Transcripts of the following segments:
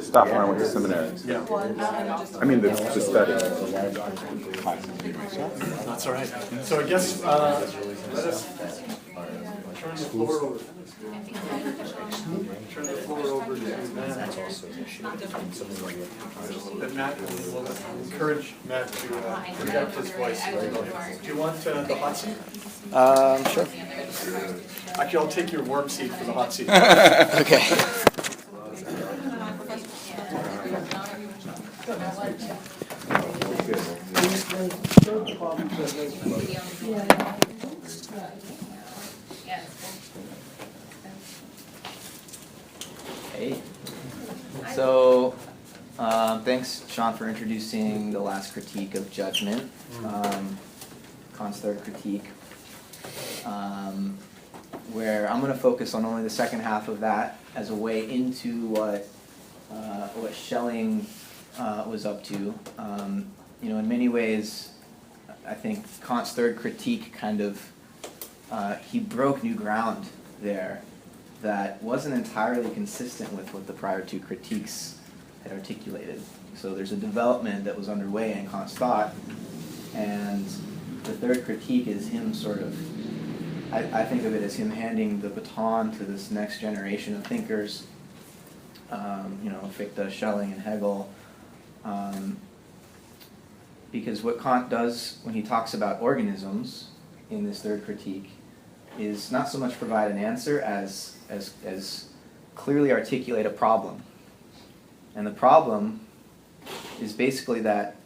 stuff when I went to seminary. Yeah. I mean, the study. That's all right. So I guess let us turn the floor over. Turn the floor over to Matt. That Matt will encourage Matt to project his voice. Do you want the hot seat? Sure. Actually, I'll take your warm seat for the hot seat. Okay. Hey. So, thanks, Sean, for introducing the last critique of judgment, Kant's third critique, where I'm going to focus on only the second half of that as a way into what Schelling was up to. In many ways, I think Kant's third critique kind of, he broke new ground there that wasn't entirely consistent with what the prior two critiques had articulated. So there's a development that was underway in Kant's thought, and the third critique is him sort of, I think of it as him handing the baton to this next generation of thinkers, Fichte, Schelling, and Hegel, because what Kant does when he talks about organisms in this third critique is not so much provide an answer as clearly articulate a problem. And the problem is basically that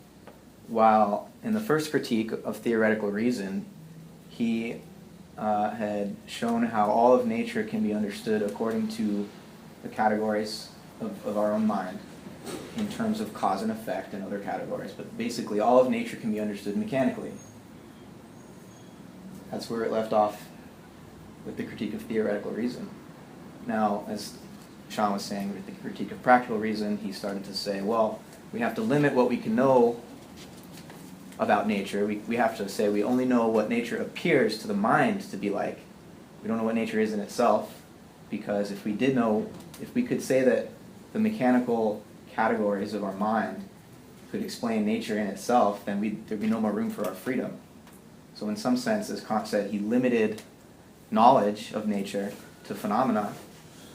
while in the first critique of theoretical reason, he had shown how all of nature can be understood according to the categories of our own mind in terms of cause and effect and other categories. But basically all of nature can be understood mechanically. That's where it left off with the critique of theoretical reason. Now, as Sean was saying, with the critique of practical reason, he started to say, well, we have to limit what we can know about nature. We have to say we only know what nature appears to the mind to be like. We don't know what nature is in itself, because if we could say that the mechanical categories of our mind could explain nature in itself, then there'd be no more room for our freedom. So in some sense, as Kant said, he limited knowledge of nature to phenomena,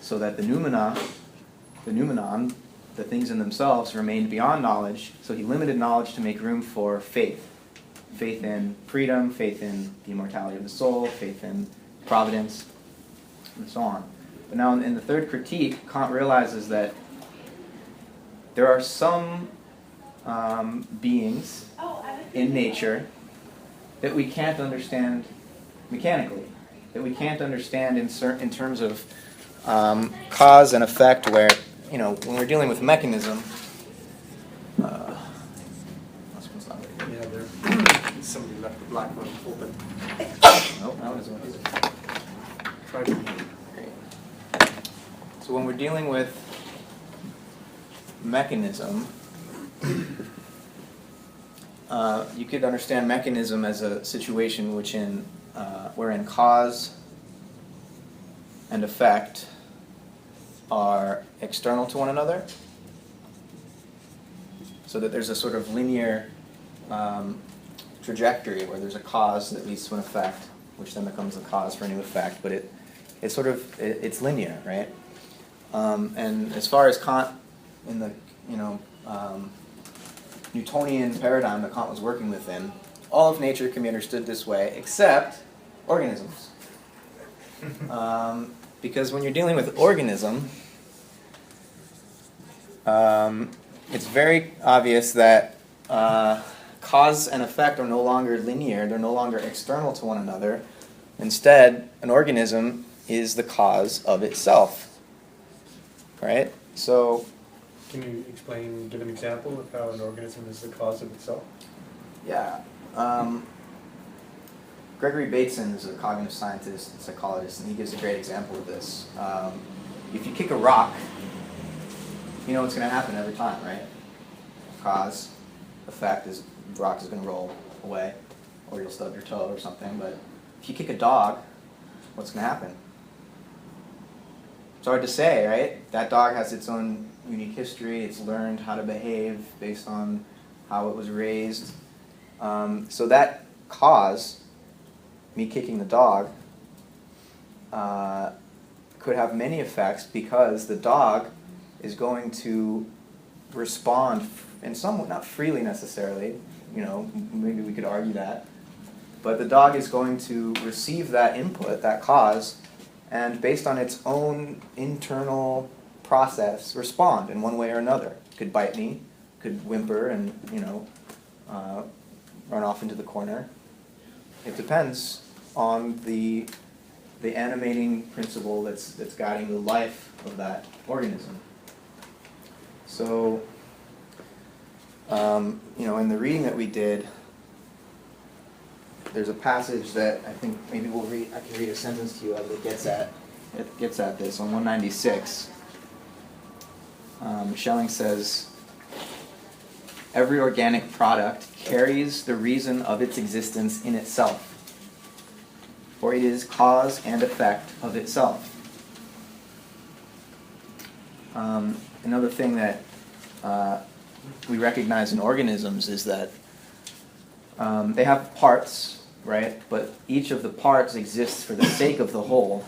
so that the noumenon, the things in themselves, remained beyond knowledge. So he limited knowledge to make room for faith. Faith in freedom, faith in the immortality of the soul, faith in providence, and so on. But now in the third critique, Kant realizes that there are some beings in nature that we can't understand mechanically, that we can't understand in terms of cause and effect, where, when we're dealing with mechanism, Yeah, there. Somebody left the black one open. Nope, that was one. Try to. Great. So when we're dealing with mechanism, you could understand mechanism as a situation wherein cause and effect are external to one another, so that there's a sort of linear trajectory where there's a cause that leads to an effect, which then becomes a cause for a new effect, but it's linear, right? And as far as Kant in the Newtonian paradigm that Kant was working within, all of nature can be understood this way, except organisms. Because when you're dealing with organism, it's very obvious that cause and effect are no longer linear, they're no longer external to one another. Instead, an organism is the cause of itself. Right? So, Can you give an example of how an organism is the cause of itself? yeah. Gregory Bateson is a cognitive scientist and psychologist, and he gives a great example of this. If you kick a rock, you know what's going to happen every time, right? Cause, effect is the rock is going to roll away, or you'll stub your toe or something. But if you kick a dog, what's going to happen? It's hard to say, right? That dog has its own unique history. It's learned how to behave based on how it was raised. So that cause, me kicking the dog, could have many effects because the dog is going to respond in some, not freely necessarily, maybe we could argue that, but the dog is going to receive that input, that cause, and based on its own internal process, respond in one way or another. It could bite me, could whimper and, run off into the corner. It depends on the animating principle that's guiding the life of that organism. So, in the reading that we did, there's a passage that I think maybe I can read a sentence to you that gets at this on 196. Schelling says, "Every organic product carries the reason of its existence in itself, for it is cause and effect of itself." Another thing that we recognize in organisms is that they have parts, right? But each of the parts exists for the sake of the whole,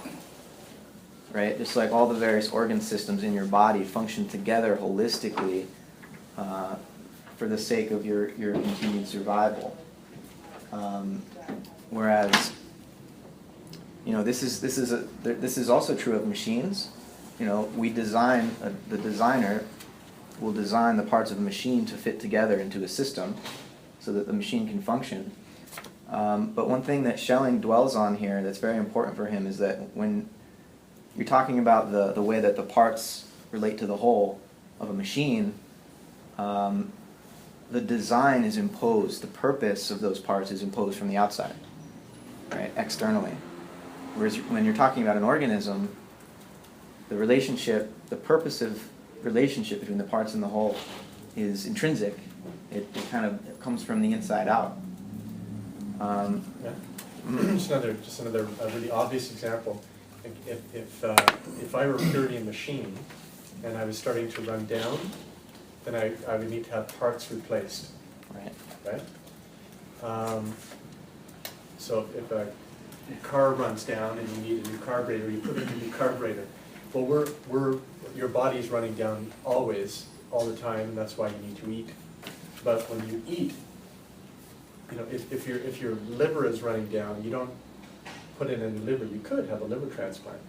right? Just like all the various organ systems in your body function together holistically for the sake of your continued survival. Whereas, this is also true of machines. We design, the designer will design the parts of a machine to fit together into a system so that the machine can function. But one thing that Schelling dwells on here that's very important for him is that when you're talking about the way that the parts relate to the whole of a machine, the design is imposed, the purpose of those parts is imposed from the outside, right, externally. Whereas when you're talking about an organism, the purposive relationship between the parts and the whole is intrinsic. It kind of comes from the inside out. Just another really obvious example. If I were purely a machine and I was starting to run down, then I would need to have parts replaced. Right? So if a car runs down and you need a new carburetor, you put in a new carburetor. Well, your body's running down always, all the time, and that's why you need to eat. But when you eat, if your liver is running down, you don't put in a new liver. You could have a liver transplant,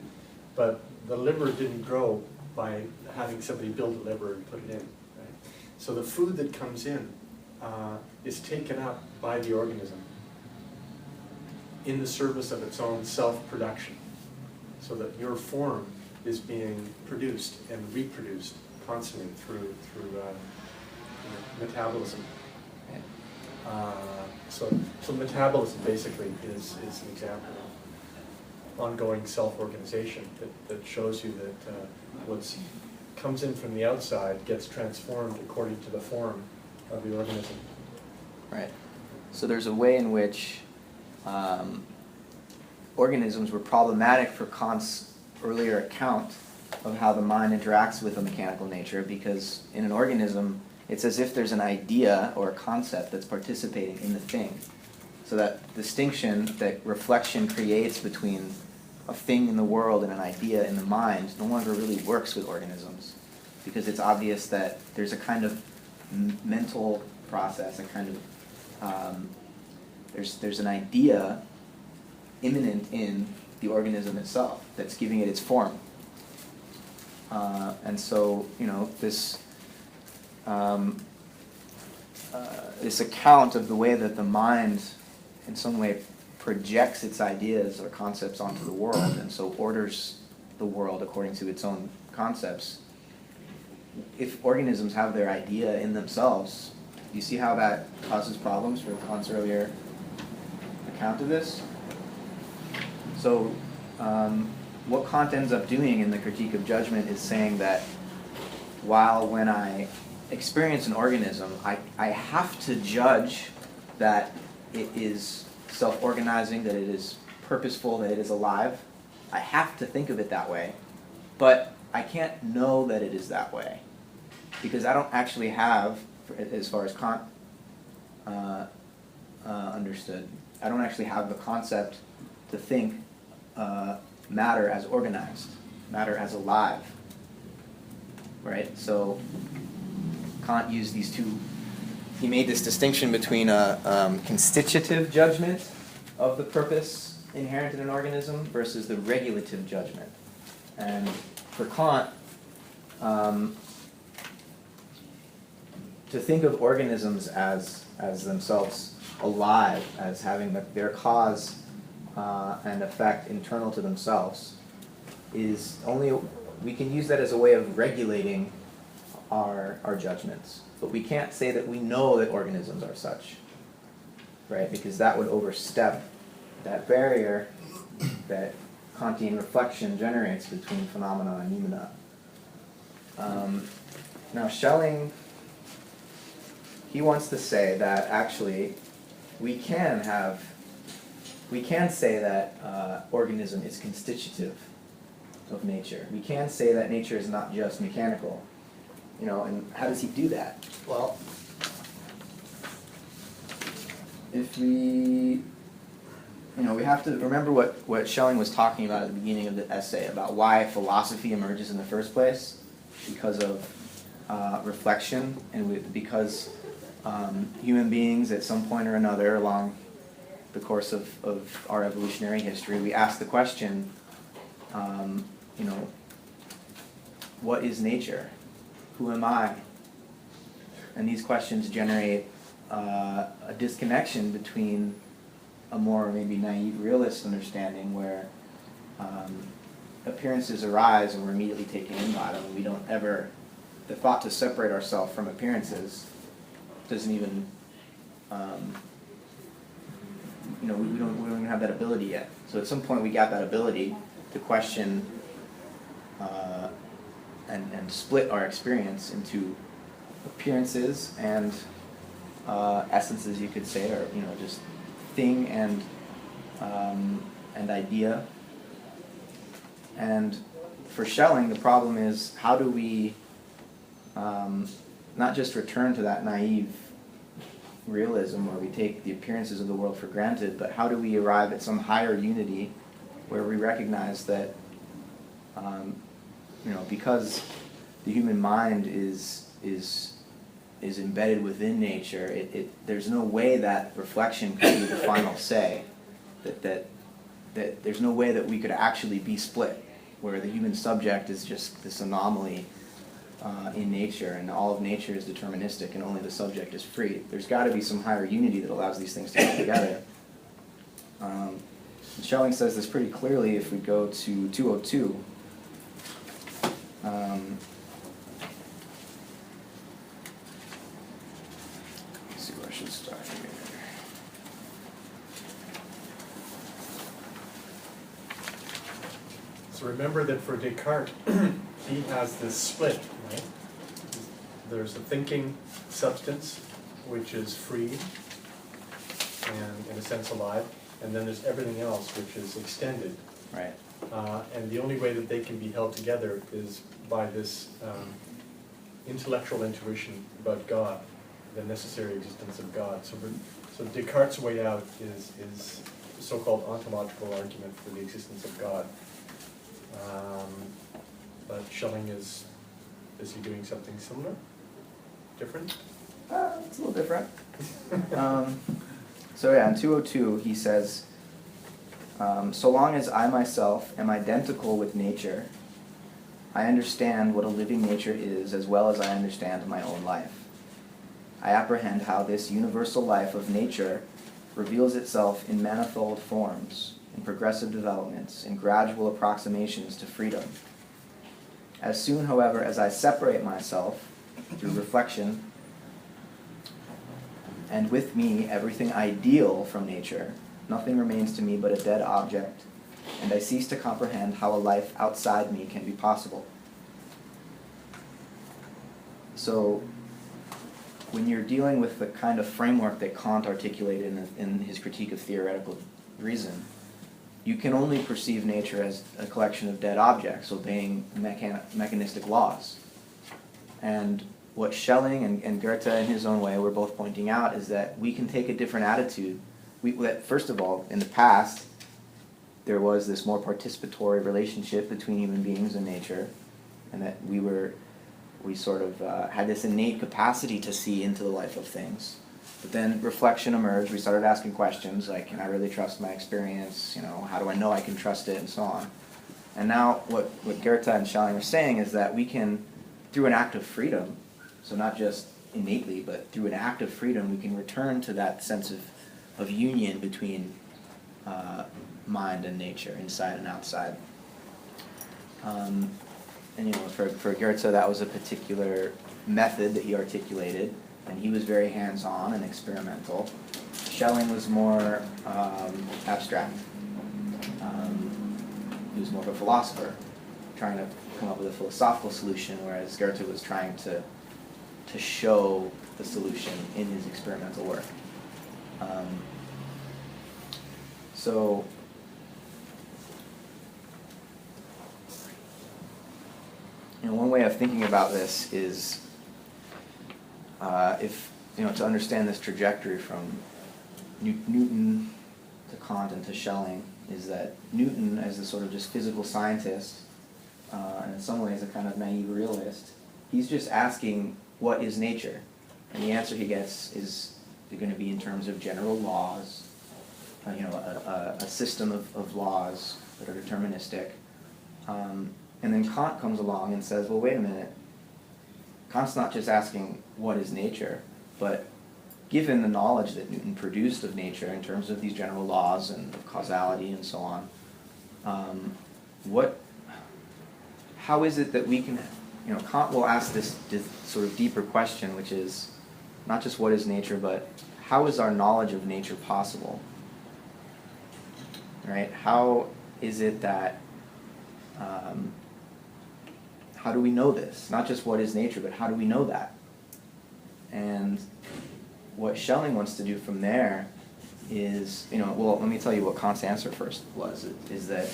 but the liver didn't grow by having somebody build a liver and put it in. Right? So the food that comes in is taken up by the organism in the service of its own self-production, so that your form is being produced and reproduced constantly through metabolism. So metabolism basically is an example of ongoing self-organization that shows you that what comes in from the outside gets transformed according to the form of the organism. Right. So there's a way in which organisms were problematic for Kant's earlier account of how the mind interacts with a mechanical nature, because in an organism, it's as if there's an idea or a concept that's participating in the thing. So that distinction that reflection creates between a thing in the world and an idea in the mind no longer really works with organisms, because it's obvious that there's a kind of mental process, a kind of there's an idea immanent in the organism itself that's giving it its form. And so, this this account of the way that the mind in some way projects its ideas or concepts onto the world, and so orders the world according to its own concepts. If organisms have their idea in themselves, do you see how that causes problems for Kant's earlier account of this? So what Kant ends up doing in the Critique of Judgment is saying that while when I experience an organism, I have to judge that it is self-organizing, that it is purposeful, that it is alive. I have to think of it that way. But I can't know that it is that way, because I don't actually have, as far as Kant understood, I don't actually have the concept to think matter as organized, matter as alive, right? So Kant used these two, he made this distinction between a constitutive judgment of the purpose inherent in an organism versus the regulative judgment. And for Kant, to think of organisms as themselves alive, as having their cause and effect internal to themselves, is only, we can use that as a way of regulating our judgments. But we can't say that we know that organisms are such, right? Because that would overstep that barrier that Kantian reflection generates between phenomena and noumena. Now Schelling, he wants to say that actually we can say that organism is constitutive of nature. We can say that nature is not just mechanical. And how does he do that? Well, if we have to remember what Schelling was talking about at the beginning of the essay about why philosophy emerges in the first place, because of reflection, and because human beings at some point or another along the course of our evolutionary history, we ask the question, what is nature? Who am I? And these questions generate a disconnection between a more maybe naive realist understanding where appearances arise and we're immediately taken in by them. We don't ever, the thought to separate ourselves from appearances doesn't even, we don't even have that ability yet. So at some point we got that ability to question and split our experience into appearances and essences, you could say, or just thing and idea. And for Schelling, the problem is, how do we not just return to that naive realism where we take the appearances of the world for granted, but how do we arrive at some higher unity where we recognize that because the human mind is embedded within nature, there's no way that reflection could be the final say, that there's no way that we could actually be split, where the human subject is just this anomaly in nature, and all of nature is deterministic and only the subject is free. There's got to be some higher unity that allows these things to come together. Schelling says this pretty clearly if we go to 202. Let's see where I should start here. So remember that for Descartes, he has this split, right? There's a thinking substance, which is free and, in a sense, alive, and then there's everything else, which is extended. Right. And the only way that they can be held together is by this intellectual intuition about God, the necessary existence of God. So Descartes' way out is the so-called ontological argument for the existence of God. But Schelling is he doing something similar? Different? It's a little different. So yeah, in 202 he says, so long as I myself am identical with nature, I understand what a living nature is as well as I understand my own life. I apprehend how this universal life of nature reveals itself in manifold forms, in progressive developments, in gradual approximations to freedom. As soon, however, as I separate myself through reflection, and with me everything ideal from nature, nothing remains to me but a dead object, and I cease to comprehend how a life outside me can be possible. So, when you're dealing with the kind of framework that Kant articulated in his critique of theoretical reason, you can only perceive nature as a collection of dead objects obeying mechanistic laws. And what Schelling and Goethe in his own way were both pointing out is that we can take a different attitude. That first of all, in the past, there was this more participatory relationship between human beings and nature, and that we sort of had this innate capacity to see into the life of things. But then reflection emerged. We started asking questions like, can I really trust my experience? You know, how do I know I can trust it, and so on. And now what Goethe and Schelling are saying is that we can, through an act of freedom, so not just innately, but through an act of freedom, we can return to that sense of union between mind and nature, inside and outside. And you know, for Goethe, that was a particular method that he articulated, and he was very hands-on and experimental. Schelling was more abstract. He was more of a philosopher, trying to come up with a philosophical solution, whereas Goethe was trying to show the solution in his experimental work. So, you know, one way of thinking about this is, if you know, to understand this trajectory from Newton to Kant and to Schelling, is that Newton, as a sort of just physical scientist, and in some ways a kind of naive realist, he's just asking, what is nature? And the answer he gets is going to be in terms of general laws, you know, a system of laws that are deterministic. And then Kant comes along and says, well, wait a minute. Kant's not just asking, what is nature? But given the knowledge that Newton produced of nature in terms of these general laws and of causality and so on, how is it that we can, you know, Kant will ask this sort of deeper question, which is not just what is nature, but how is our knowledge of nature possible? Right? How is it that, how do we know this? Not just what is nature, but how do we know that? And what Schelling wants to do from there is, you know, well, let me tell you what Kant's answer first was, is that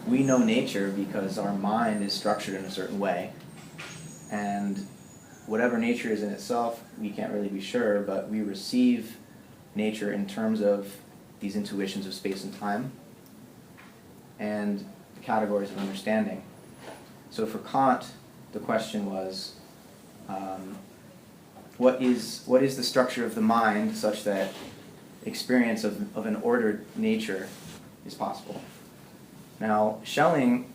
we know nature because our mind is structured in a certain way, and whatever nature is in itself, we can't really be sure, but we receive nature in terms of these intuitions of space and time and the categories of understanding. So for Kant, the question was, what is the structure of the mind such that experience of an ordered nature is possible? Now, Schelling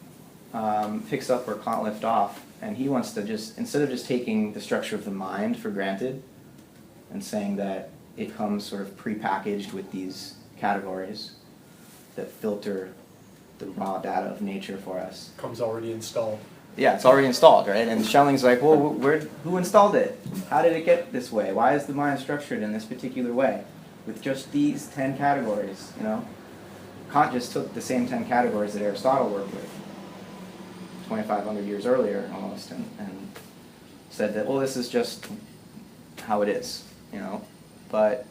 picks up where Kant left off, and he wants to just, instead of just taking the structure of the mind for granted and saying that it comes sort of prepackaged with these categories that filter the raw data of nature for us. Comes already installed. Yeah, it's already installed, right? And Schelling's like, well, who installed it? How did it get this way? Why is the mind structured in this particular way with just these 10 categories, you know? Kant just took the same 10 categories that Aristotle worked with 2,500 years earlier almost, and said that, well, this is just how it is, you know? But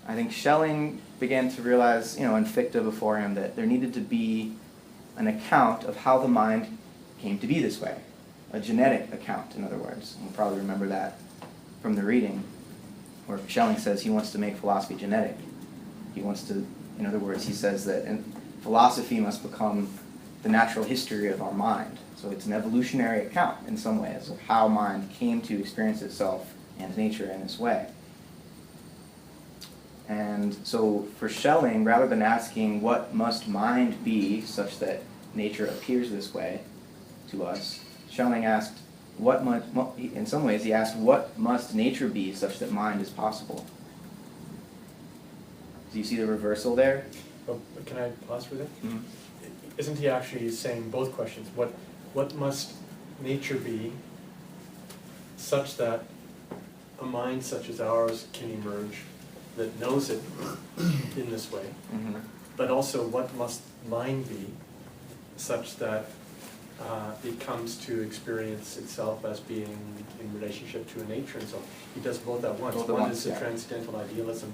I think Schelling began to realize, you know, and Fichte before him, that there needed to be an account of how the mind came to be this way. A genetic account, in other words. You'll probably remember that from the reading, where Schelling says he wants to make philosophy genetic. He wants to, in other words, he says that philosophy must become the natural history of our mind. So it's an evolutionary account, in some ways, of how mind came to experience itself and nature in this way. And so for Schelling, rather than asking what must mind be such that nature appears this way to us, Schelling asked, in some ways he asked, what must nature be such that mind is possible? Do you see the reversal there? Oh, can I pause for that? Mm-hmm. Isn't he actually saying both questions? What must nature be such that a mind such as ours can emerge that knows it in this way? Mm-hmm. But also, what must mind be such that it comes to experience itself as being in relationship to a nature and so on? He does both at once. Both at One once, is the yeah. transcendental idealism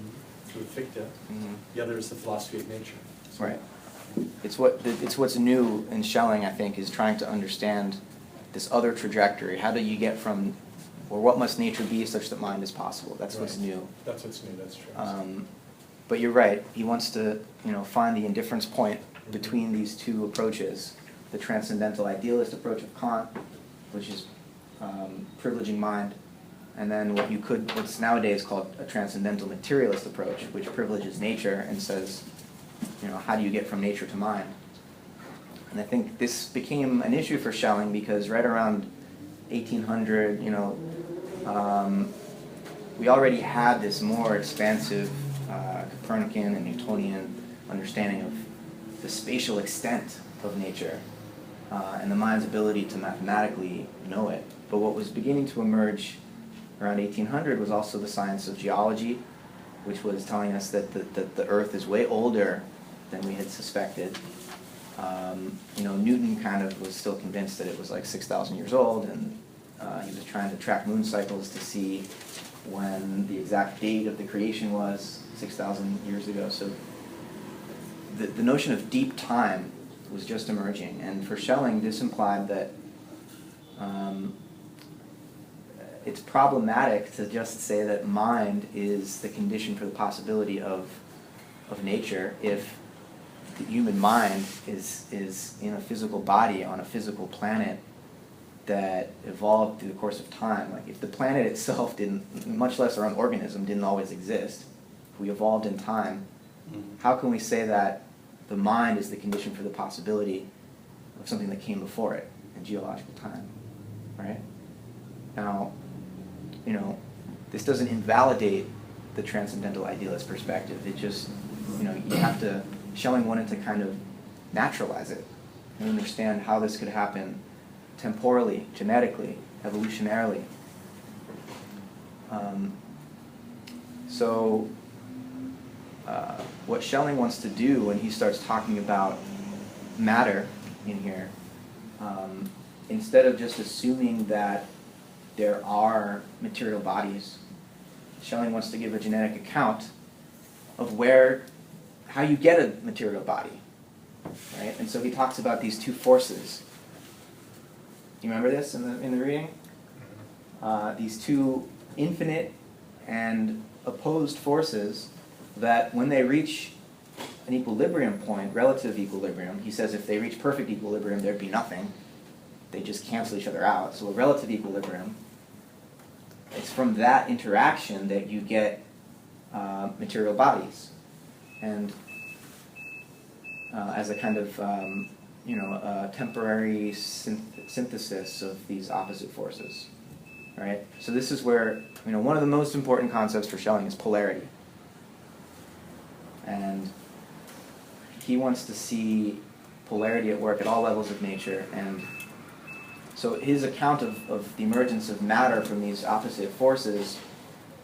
through Fichte. Mhm. The other is the philosophy of nature. So, Right. It's what's new in Schelling, I think, is trying to understand this other trajectory. How do you get from, or what must nature be such that mind is possible? That's what's Right. new. That's what's new, that's true. But you're right. He wants to, find the indifference point between these two approaches: the transcendental idealist approach of Kant, which is privileging mind, and then what's nowadays called a transcendental materialist approach, which privileges nature and says, how do you get from nature to mind? And I think this became an issue for Schelling because right around 1800, we already had this more expansive Copernican and Newtonian understanding of the spatial extent of nature and the mind's ability to mathematically know it. But what was beginning to emerge around 1800 was also the science of geology, which was telling us that the Earth is way older than we had suspected. Newton kind of was still convinced that it was like 6,000 years old, and he was trying to track moon cycles to see when the exact date of the creation was 6,000 years ago. So the notion of deep time was just emerging, and for Schelling, this implied that it's problematic to just say that mind is the condition for the possibility of nature if the human mind is in a physical body on a physical planet that evolved through the course of time. Like if the planet itself didn't, much less our own organism, didn't always exist, if we evolved in time, how can we say that the mind is the condition for the possibility of something that came before it in geological time, right? Now, this doesn't invalidate the transcendental idealist perspective. It just, you have to, Schelling wanted to kind of naturalize it and understand how this could happen temporally, genetically, evolutionarily. What Schelling wants to do when he starts talking about matter in here, instead of just assuming that there are material bodies, Schelling wants to give a genetic account of how you get a material body, right? And so he talks about these two forces. You remember this in the reading? These two infinite and opposed forces that when they reach an equilibrium point, relative equilibrium, he says if they reach perfect equilibrium, there'd be nothing. They just cancel each other out. So a relative equilibrium, it's from that interaction that you get material bodies. And as a kind of, a temporary synthesis of these opposite forces, right? So this is where, one of the most important concepts for Schelling is polarity. And he wants to see polarity at work at all levels of nature. And so his account of the emergence of matter from these opposite forces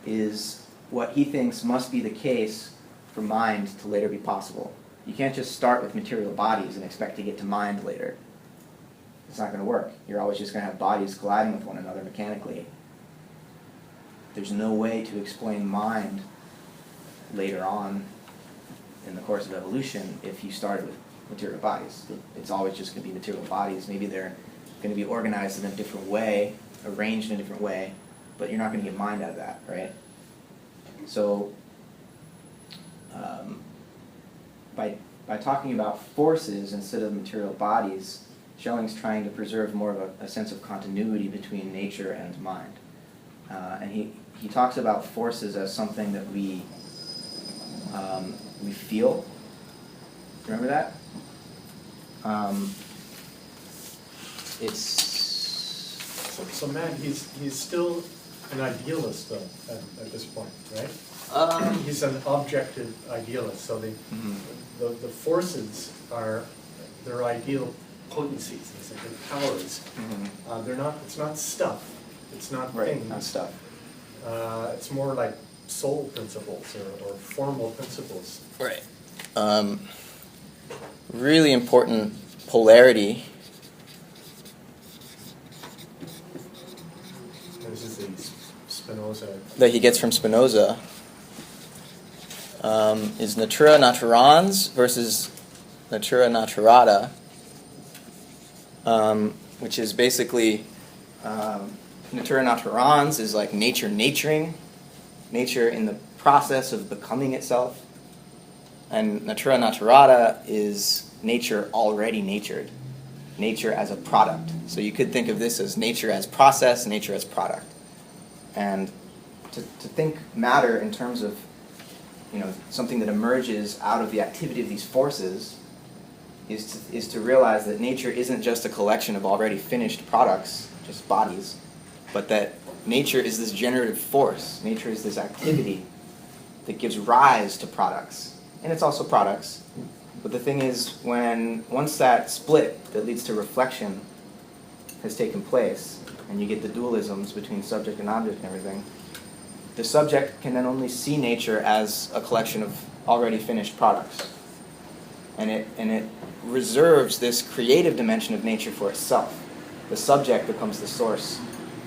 is what he thinks must be the case for mind to later be possible. You can't just start with material bodies and expect to get to mind later. It's not going to work. You're always just going to have bodies colliding with one another mechanically. There's no way to explain mind later on in the course of evolution if you started with material bodies. It's always just going to be material bodies. Maybe they're going to be organized in a different way, arranged in a different way, but you're not going to get mind out of that, right? So by talking about forces instead of material bodies, Schelling's trying to preserve more of a sense of continuity between nature and mind. And he talks about forces as something that we feel. Remember that? So man, he's still an idealist though at this point, right? He's an objective idealist. So the forces are their ideal potencies, it's like their powers. They're not. It's not stuff. It's not things. Not stuff. It's more like soul principles or formal principles. Right. Really important polarity. This is the Spinoza. That he gets from Spinoza. is natura naturans versus natura naturata, which is basically natura naturans is like nature naturing, nature in the process of becoming itself, and natura naturata is nature already natured, nature as a product. So you could think of this as nature as process, nature as product. And to think matter in terms of, something that emerges out of the activity of these forces is to realize that nature isn't just a collection of already finished products, just bodies, but that nature is this generative force. Nature is this activity that gives rise to products. And it's also products. But the thing is, once that split that leads to reflection has taken place, and you get the dualisms between subject and object and everything, the subject can then only see nature as a collection of already finished products. And it reserves this creative dimension of nature for itself. The subject becomes the source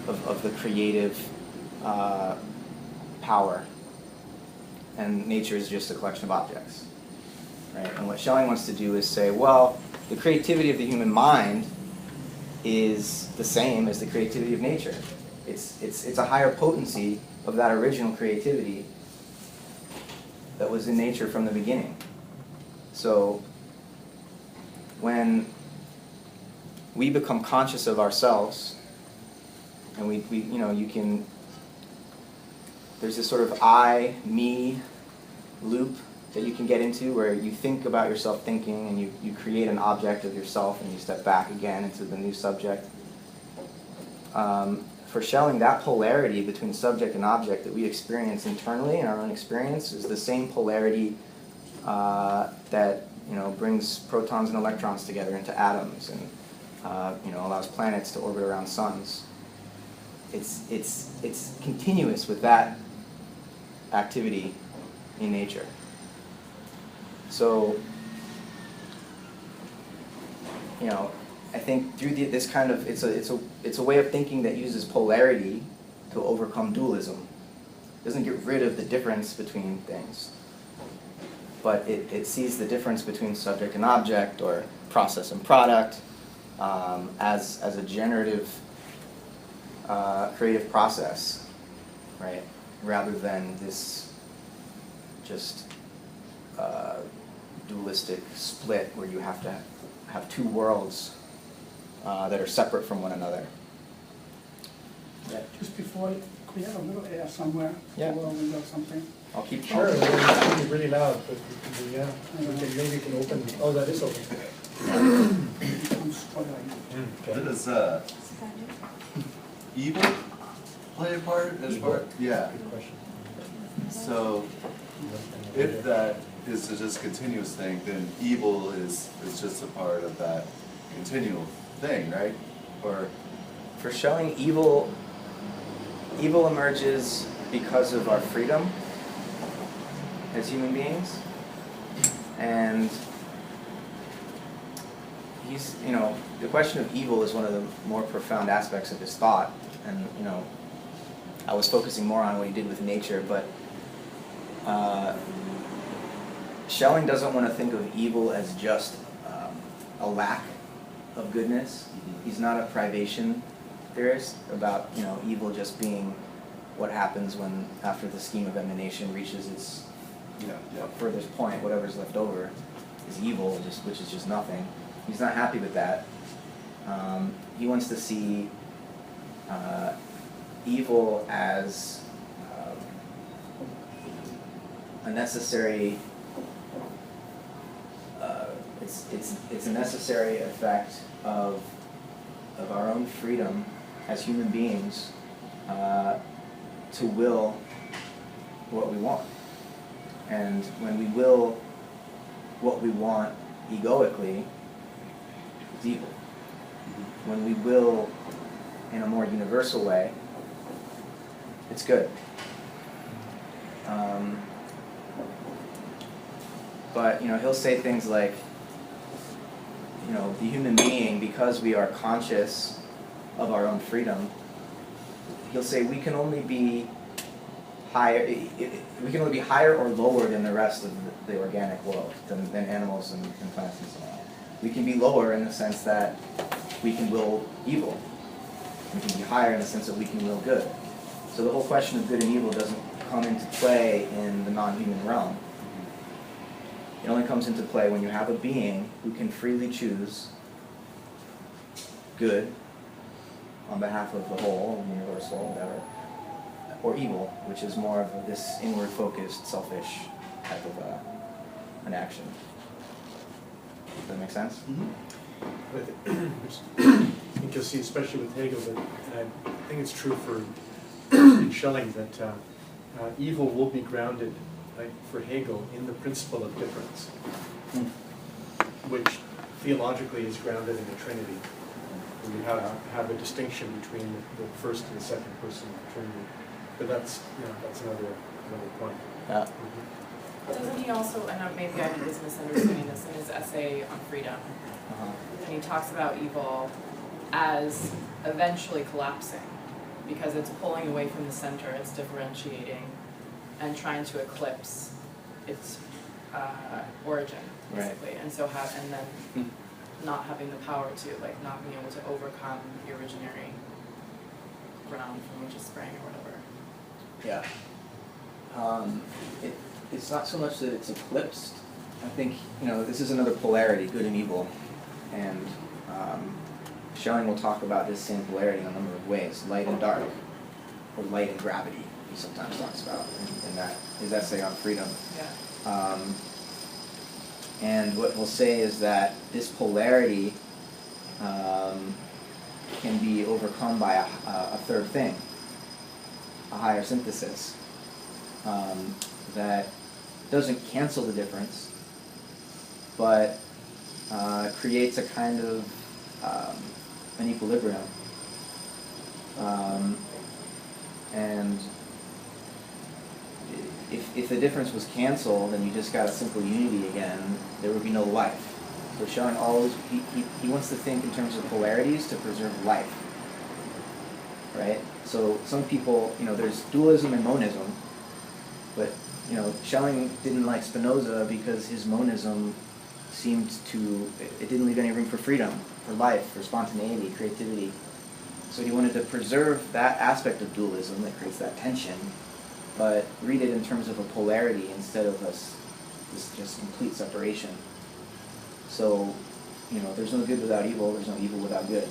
of the creative power. And nature is just a collection of objects. Right? And what Schelling wants to do is say, well, the creativity of the human mind is the same as the creativity of nature. It's a higher potency of that original creativity that was in nature from the beginning. So when we become conscious of ourselves, and we there's this sort of I, me loop that you can get into where you think about yourself thinking and you create an object of yourself and you step back again into the new subject. For Schelling, that polarity between subject and object that we experience internally in our own experience is the same polarity that brings protons and electrons together into atoms and allows planets to orbit around suns. It's continuous with that activity in nature. So, I think through this kind of it's a way of thinking that uses polarity to overcome dualism. It doesn't get rid of the difference between things, but it sees the difference between subject and object or process and product as a generative creative process, right? Rather than this just dualistic split where you have to have two worlds that are separate from one another. Yeah. Just before, could we have a little air somewhere? Yeah. A window or something? I'll keep Sure, talking. it's really, really loud, but maybe you can open. Oh, that is open. I'm struggling. Okay. Does evil play a part as part? Yeah. Good question. So if that is just a continuous thing, then evil is just a part of that continual thing, right? Or For Schelling, evil emerges because of our freedom as human beings, and the question of evil is one of the more profound aspects of his thought, and I was focusing more on what he did with nature, but Schelling doesn't want to think of evil as just a lack of goodness. He's not a privation theorist about evil just being what happens when after the scheme of emanation reaches its furthest point, whatever's left over is evil, which is just nothing. He's not happy with that. He wants to see evil as a necessary. It's a necessary effect of our own freedom as human beings to will what we want. And when we will what we want egoically, it's evil. When we will in a more universal way, it's good. But he'll say things like, the human being, because we are conscious of our own freedom, he'll say we can only be higher, we can only be higher or lower than the rest of the organic world, than animals and plants and so on. We can be lower in the sense that we can will evil. We can be higher in the sense that we can will good. So the whole question of good and evil doesn't come into play in the non-human realm. It only comes into play when you have a being who can freely choose good on behalf of the whole, universal, whatever, or evil, which is more of this inward-focused, selfish type of an action. Does that make sense? I think you'll see, especially with Hegel, that, and I think it's true for Schelling, that evil will be grounded, like for Hegel, in the principle of difference, which theologically is grounded in the Trinity. And you have a distinction between the first and the second person of the Trinity. But that's another point. Yeah. Doesn't he also, and maybe I was misunderstanding this, in his essay on freedom, and he talks about evil as eventually collapsing because it's pulling away from the center, it's differentiating and trying to eclipse its origin, basically, and so and then not having the power to, like, not being able to overcome the originary ground from which it sprang or whatever. Yeah. It's not so much that it's eclipsed. I think, this is another polarity, good and evil. And Schelling will talk about this same polarity in a number of ways, light and dark, or light and gravity, he sometimes talks about in that his essay on freedom. Yeah. And what we'll say is that this polarity can be overcome by a third thing, a higher synthesis, that doesn't cancel the difference, but creates a kind of an equilibrium. And if the difference was canceled and you just got a simple unity again, there would be no life. So Schelling always, he wants to think in terms of polarities to preserve life, right? So some people, there's dualism and monism, but Schelling didn't like Spinoza because his monism seemed to, it didn't leave any room for freedom, for life, for spontaneity, creativity. So he wanted to preserve that aspect of dualism that creates that tension, but read it in terms of a polarity instead of this just complete separation. So, there's no good without evil, there's no evil without good.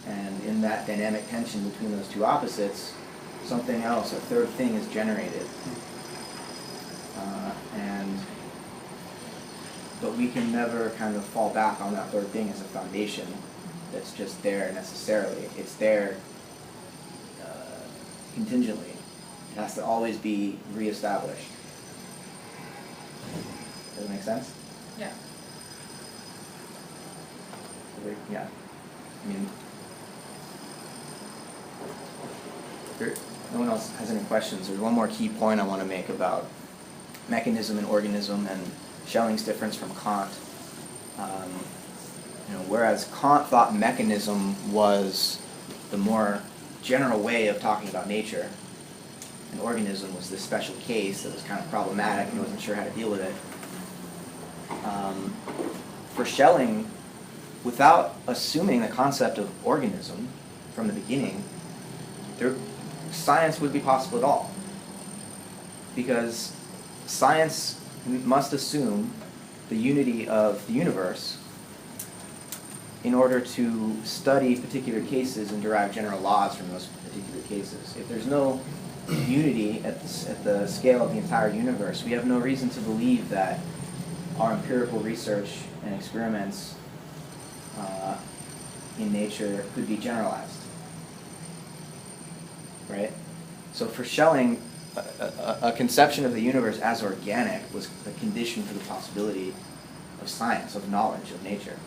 And in that dynamic tension between those two opposites, something else, a third thing is generated. But we can never kind of fall back on that third thing as a foundation that's just there necessarily. It's there contingently. It has to always be reestablished. Does that make sense? Yeah. Yeah. I mean, if no one else has any questions, there's one more key point I want to make about mechanism and organism and Schelling's difference from Kant. Whereas Kant thought mechanism was the more general way of talking about nature, and organism was this special case that was kind of problematic and he wasn't sure how to deal with it. For Schelling, without assuming the concept of organism from the beginning, science would be possible at all. Because science must assume the unity of the universe in order to study particular cases and derive general laws from those particular cases. If there's no unity at the scale of the entire universe, we have no reason to believe that our empirical research and experiments in nature could be generalized. Right? So for Schelling, a conception of the universe as organic was a condition for the possibility of science, of knowledge, of nature.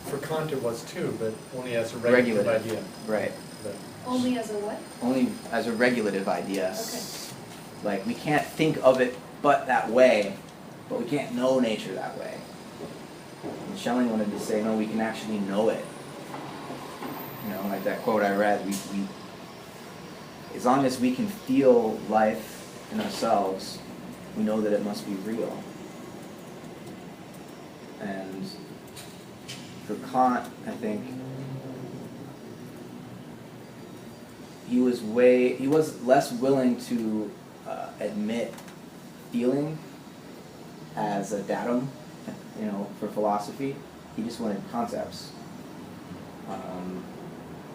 For Kant it was too, but only as a regulative idea. Right. But Only as a what? Only as a regulative idea. Okay. Like, we can't think of it but that way, but we can't know nature that way. And Schelling wanted to say, no, we can actually know it. Like that quote I read, as long as we can feel life in ourselves, we know that it must be real. And for Kant, I think he was less willing to admit feeling as a datum, for philosophy. He just wanted concepts.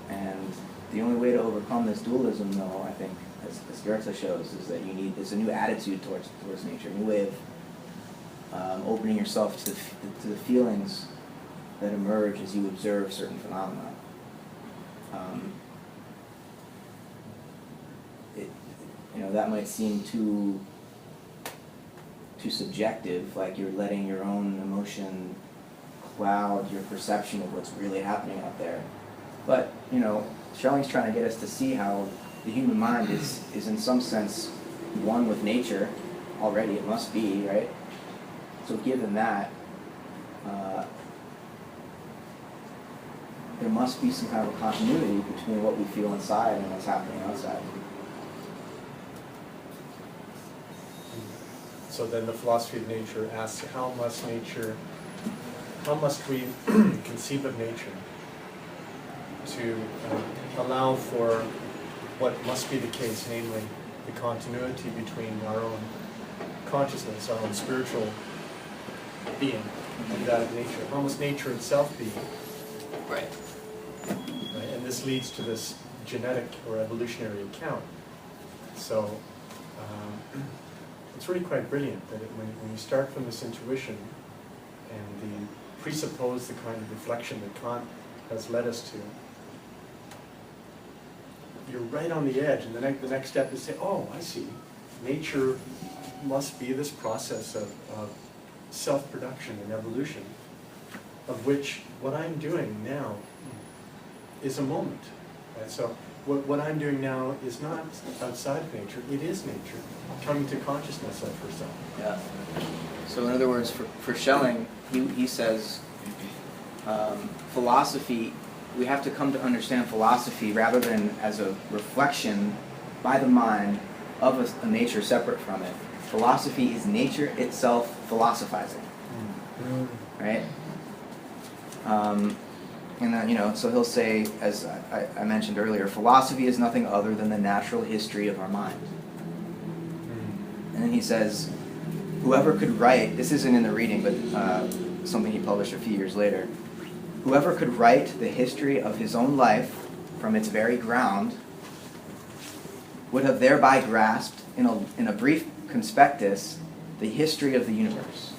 And the only way to overcome this dualism, though, I think, as Goethe shows, is that there's a new attitude towards nature, a new way of opening yourself to the feelings that emerge as you observe certain phenomena. That might seem too subjective, like you're letting your own emotion cloud your perception of what's really happening out there. But, Schelling's trying to get us to see how the human mind is in some sense one with nature already. It must be, right? So given that, there must be some kind of a continuity between what we feel inside and what's happening outside. So then the philosophy of nature asks, how must we conceive of nature to allow for what must be the case, namely the continuity between our own consciousness, our own spiritual being, and that of nature? How must nature itself be? Right. Right? And this leads to this genetic or evolutionary account. So it's really quite brilliant that when you start from this intuition and the presuppose the kind of reflection that Kant has led us to, you're right on the edge, and the next step is to say, oh, I see. Nature must be this process of self-production and evolution, of which what I'm doing now is a moment. Right? So what I'm doing now is not outside of nature, it is nature, coming to consciousness of herself. Yeah. So in other words, for Schelling, he says, philosophy, we have to come to understand philosophy rather than as a reflection by the mind of a nature separate from it. Philosophy is nature itself philosophizing, right? And then, so he'll say, as I mentioned earlier, philosophy is nothing other than the natural history of our mind. And then he says, whoever could write, this isn't in the reading, but something he published a few years later, whoever could write the history of his own life from its very ground would have thereby grasped, in a brief conspectus, the history of the universe.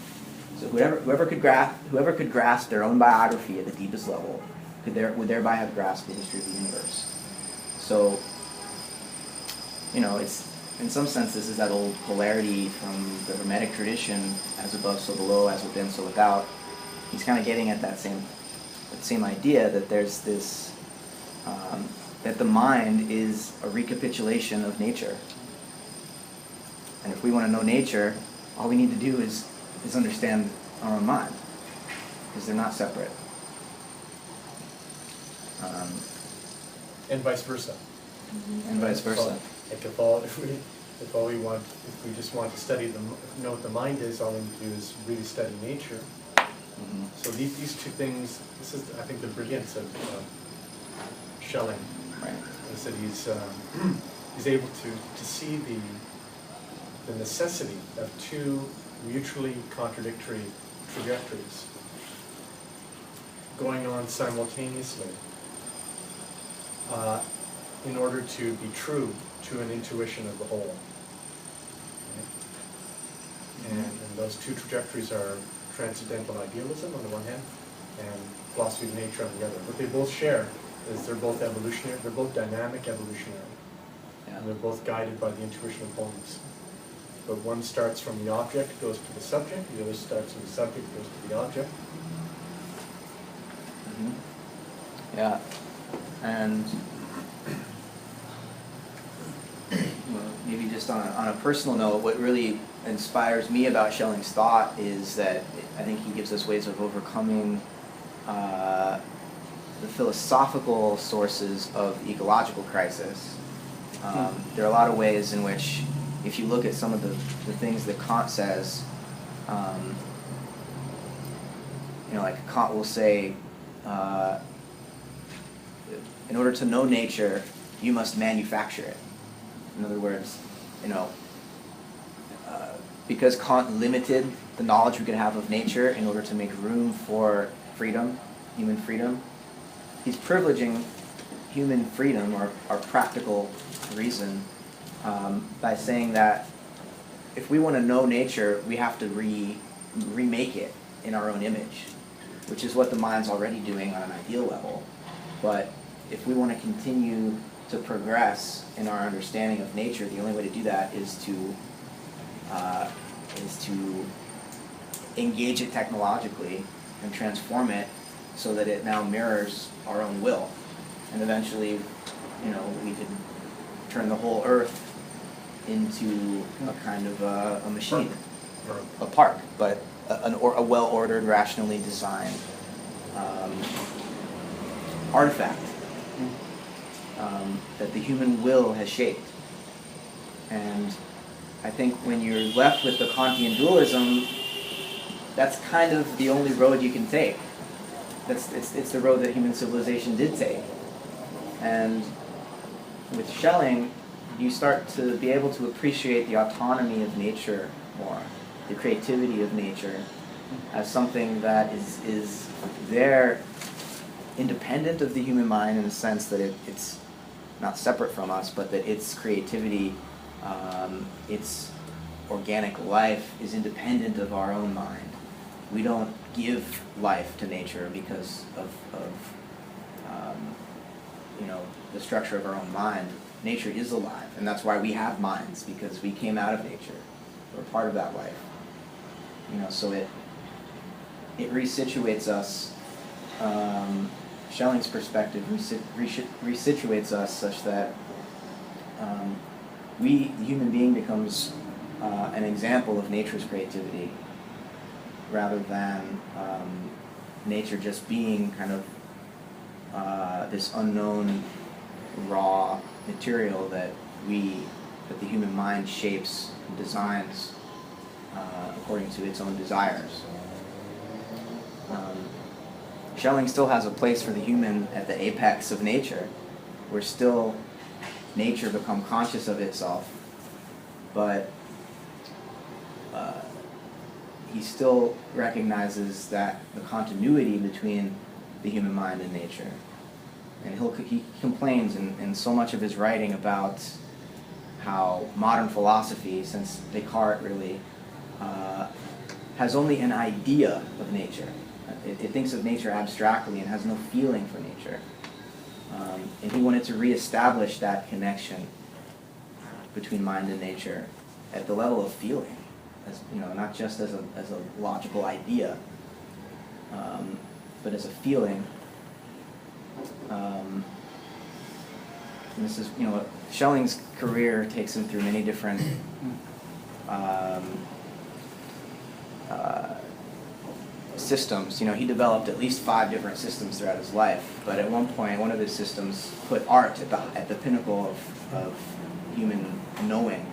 So whoever could grasp their own biography at the deepest level would thereby have grasped the history of the universe. So, it's in some sense this is that old polarity from the Hermetic tradition: as above, so below; as within, so without. He's kind of getting at that same idea that there's this that the mind is a recapitulation of nature, and if we want to know nature, all we need to do is understand our own mind, because they're not separate. And vice versa. And vice versa. Like if we just want to know what the mind is, all we need to do is really study nature. Mm-hmm. So these two things, this is, I think, the brilliance of Schelling. Right. Is that he's able to see the necessity of two mutually contradictory trajectories going on simultaneously in order to be true to an intuition of the whole. Right? And those two trajectories are transcendental idealism on the one hand and philosophy of nature on the other. What they both share is they're both evolutionary, they're both dynamic evolutionary. Yeah. And they're both guided by the intuition of wholeness. But one starts from the object, goes to the subject, the other starts from the subject, goes to the object. Mm-hmm. Yeah. And maybe just on a personal note, what really inspires me about Schelling's thought is that I think he gives us ways of overcoming the philosophical sources of the ecological crisis There are a lot of ways in which, if you look at some of the things that Kant says, like Kant will say, in order to know nature, you must manufacture it. In other words, because Kant limited the knowledge we could have of nature in order to make room for freedom, human freedom, he's privileging human freedom, or practical reason, by saying that if we want to know nature, we have to remake it in our own image, which is what the mind's already doing on an ideal level. But if we want to continue to progress in our understanding of nature, the only way to do that is to engage it technologically and transform it so that it now mirrors our own will. And eventually, we could turn the whole Earth into a kind of a machine, a park, but a well-ordered, rationally designed artifact that the human will has shaped. And I think when you're left with the Kantian dualism, that's kind of the only road you can take. It's the road that human civilization did take. And with Schelling, you start to be able to appreciate the autonomy of nature more, the creativity of nature, as something that is there, independent of the human mind, in the sense that it's not separate from us, but that its creativity, its organic life is independent of our own mind. We don't give life to nature because of the structure of our own mind. Nature is alive, and that's why we have minds, because we came out of nature. We're part of that life. So it resituates us. Schelling's perspective resituates us such that the human being becomes an example of nature's creativity, rather than nature just being kind of this unknown raw material that the human mind shapes and designs according to its own desires. Schelling still has a place for the human at the apex of nature, where still nature becomes conscious of itself, but he still recognizes that the continuity between the human mind and nature. And he complains in so much of his writing about how modern philosophy, since Descartes really, has only an idea of nature. It thinks of nature abstractly and has no feeling for nature. And he wanted to reestablish that connection between mind and nature at the level of feeling, not just as a logical idea, but as a feeling. And this is, Schelling's career takes him through many different systems. He developed at least 5 different systems throughout his life, but at one point, one of his systems put art at the pinnacle of human knowing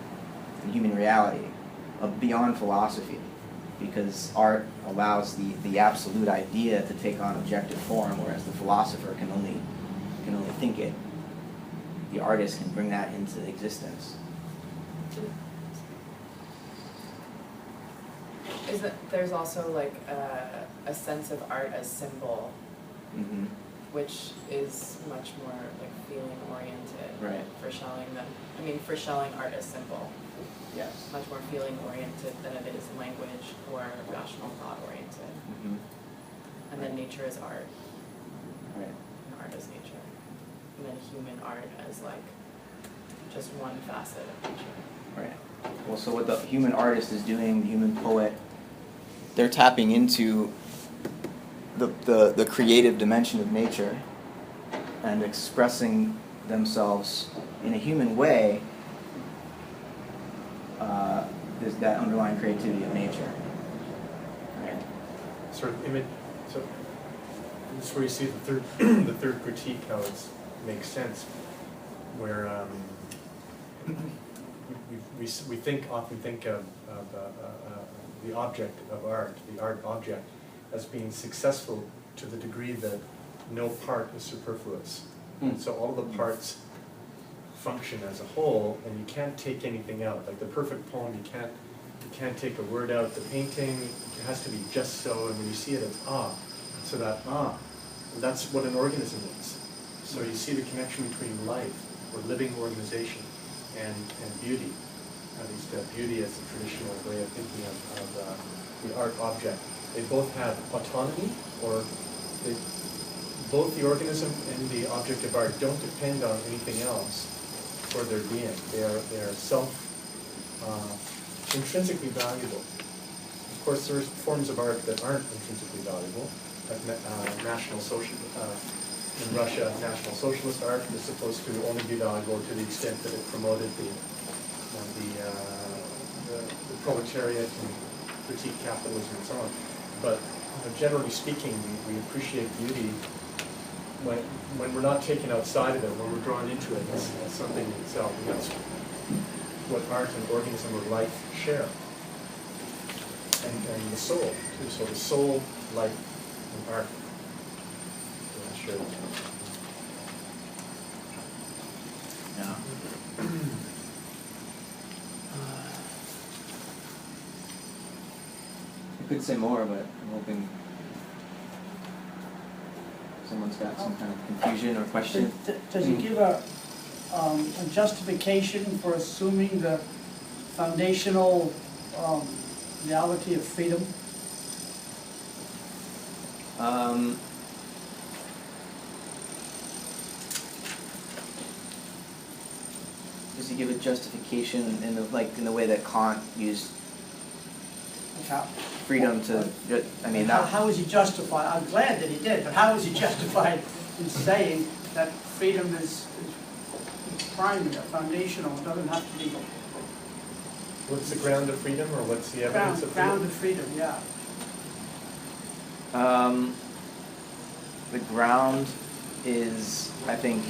and human reality, beyond philosophy, because art allows the absolute idea to take on objective form, whereas the philosopher can only think it. The artist can bring that into existence. There's also like a sense of art as symbol, Mm-hmm. which is much more like feeling oriented, Right. for Schelling for Schelling, art is symbol, Yes. much more feeling oriented than it is language or rational thought oriented. Mm-hmm. And then nature is art, Right. and art is nature, and then human art as like just one facet of nature. Right. Well, so what the human artist is doing, the human poet, They're tapping into the creative dimension of nature and expressing themselves in a human way, is that underlying creativity of nature. Right. Sort of image. So this is where you see the third critique, how it makes sense, where often think of the object of art, the art object, as being successful to the degree that no part is superfluous. And so all the parts function as a whole, and you can't take anything out. Like the perfect poem, you can't take a word out. The painting, it has to be just so, and when you see it, it's So that that's what an organism is. So you see the connection between life, or living organization, and beauty. At least beauty as a traditional way of thinking of the art object. They both have autonomy, or both the organism and the object of art don't depend on anything else for their being. They are intrinsically valuable. Of course, there's forms of art that aren't intrinsically valuable, like National Social. In Russia, National Socialist art is supposed to only be valuable to the extent that it promoted the proletariat and critique capitalism and so on. But generally speaking, we appreciate beauty when we're not taken outside of it, when we're drawn into it as something in itself. And that's what art and organism or life share. And the soul, too. So the soul, life, and art share. Yeah. I could say more, but I'm hoping someone's got some kind of confusion or question. Does he give a justification for assuming the foundational reality of freedom? Does he give a justification in the way that Kant used freedom to? I mean, how is he justified? I'm glad that he did, but how is he justified in saying that freedom is primary, foundational? It doesn't have to be. What's the ground of freedom, or what's the evidence of freedom? Ground of freedom, yeah. The ground is, I think,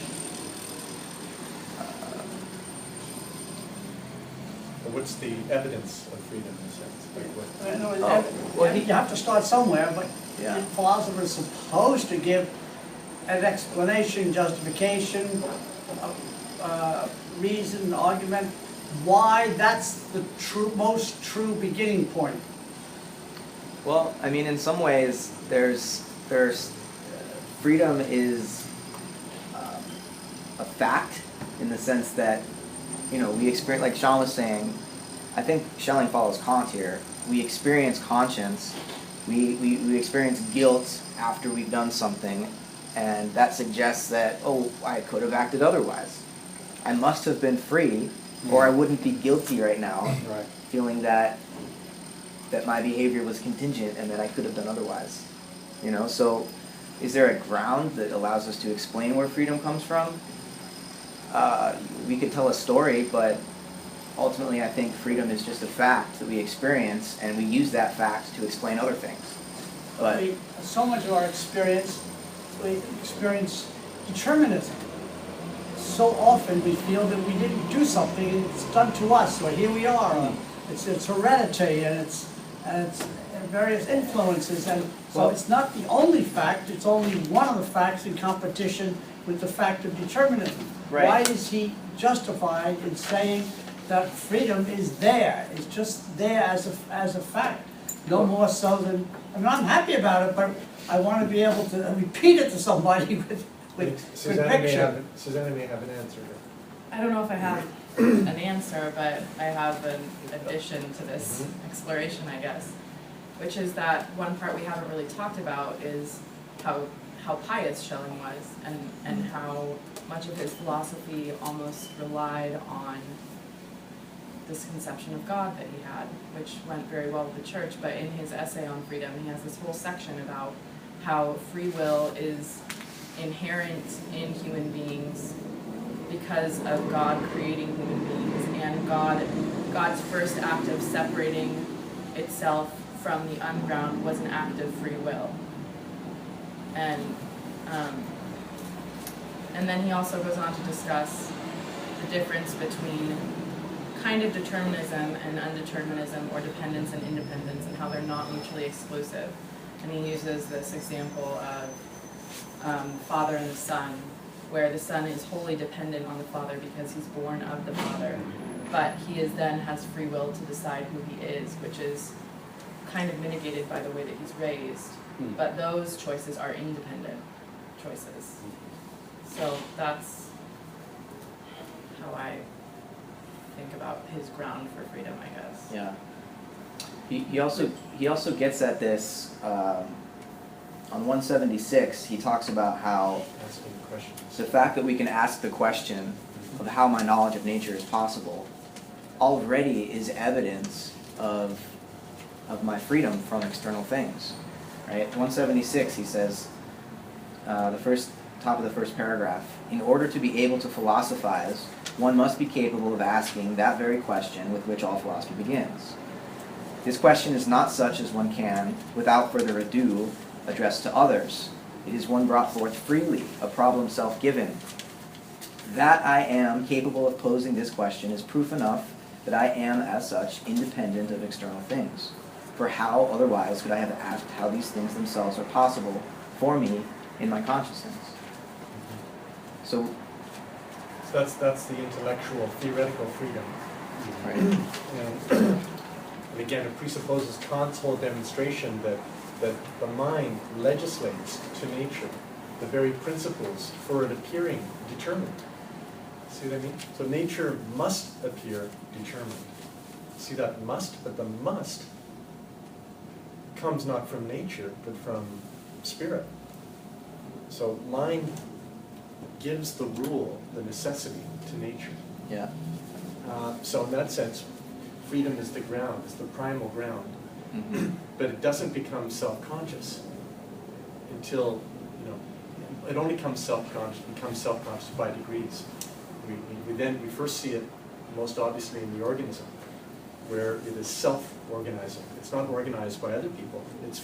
what's the evidence of freedom in a sense? You have to start somewhere, but Yeah. the philosopher is supposed to give an explanation, justification, reason, argument, why that's the most true beginning point. well, I mean, in some ways, there's freedom is a fact in the sense that, we experience, like Sean was saying, I think Schelling follows Kant here. We experience conscience, we experience guilt after we've done something, and that suggests that, I could have acted otherwise. I must have been free, or I wouldn't be guilty right now, Right. feeling that my behavior was contingent and that I could have done otherwise. So is there a ground that allows us to explain where freedom comes from? We could tell a story, but ultimately I think freedom is just a fact that we experience, and we use that fact to explain other things. But So much of our experience, we experience determinism. So often we feel that we didn't do something and it's done to us, or here we are. It's heredity, and it's various influences, and so it's not the only fact, it's only one of the facts in competition with the fact of determinism. Right. Why is he justified in saying that freedom is there? It's just there as a fact, no more so than, I'm happy about it, but I want to be able to repeat it to somebody with Susanna conviction. Susanna may have an answer. I don't know if I have an answer, but I have an addition to this exploration, I guess, which is that one part we haven't really talked about is how pious Schelling was, and how much of his philosophy almost relied on this conception of God that he had, which went very well with the church. But in his essay on freedom, he has this whole section about how free will is inherent in human beings because of God creating human beings, and God's first act of separating itself from the unground was an act of free will. And then he also goes on to discuss the difference between kind of determinism and undeterminism, or dependence and independence, and how they're not mutually exclusive. And he uses this example of father and the son, where the son is wholly dependent on the father because he's born of the father, but he then has free will to decide who he is, which is kind of mitigated by the way that he's raised. But those choices are independent choices. So that's how I think about his ground for freedom, I guess. Yeah. He also gets at this on 176. He talks about how Asking questions. the fact that we can ask the question of how my knowledge of nature is possible already is evidence of my freedom from external things. Right? 176, he says, top of the first paragraph, in order to be able to philosophize, one must be capable of asking that very question with which all philosophy begins. This question is not such as one can, without further ado, address to others. It is one brought forth freely, a problem self-given. That I am capable of posing this question is proof enough that I am, as such, independent of external things. For how, otherwise, could I have asked how these things themselves are possible for me in my consciousness? So that's the intellectual, theoretical freedom. right. And again, it presupposes Kant's whole demonstration that the mind legislates to nature the very principles for it appearing determined. See what I mean? So nature must appear determined. See that must? But the must comes not from nature, but from spirit. So mind gives the rule, the necessity to nature. Yeah. So in that sense, freedom is the ground, is the primal ground. Mm-hmm. But it doesn't become self-conscious until, it only becomes self-conscious by degrees. We first see it most obviously in the organism, where it is self-organizing. It's not organized by other people. It's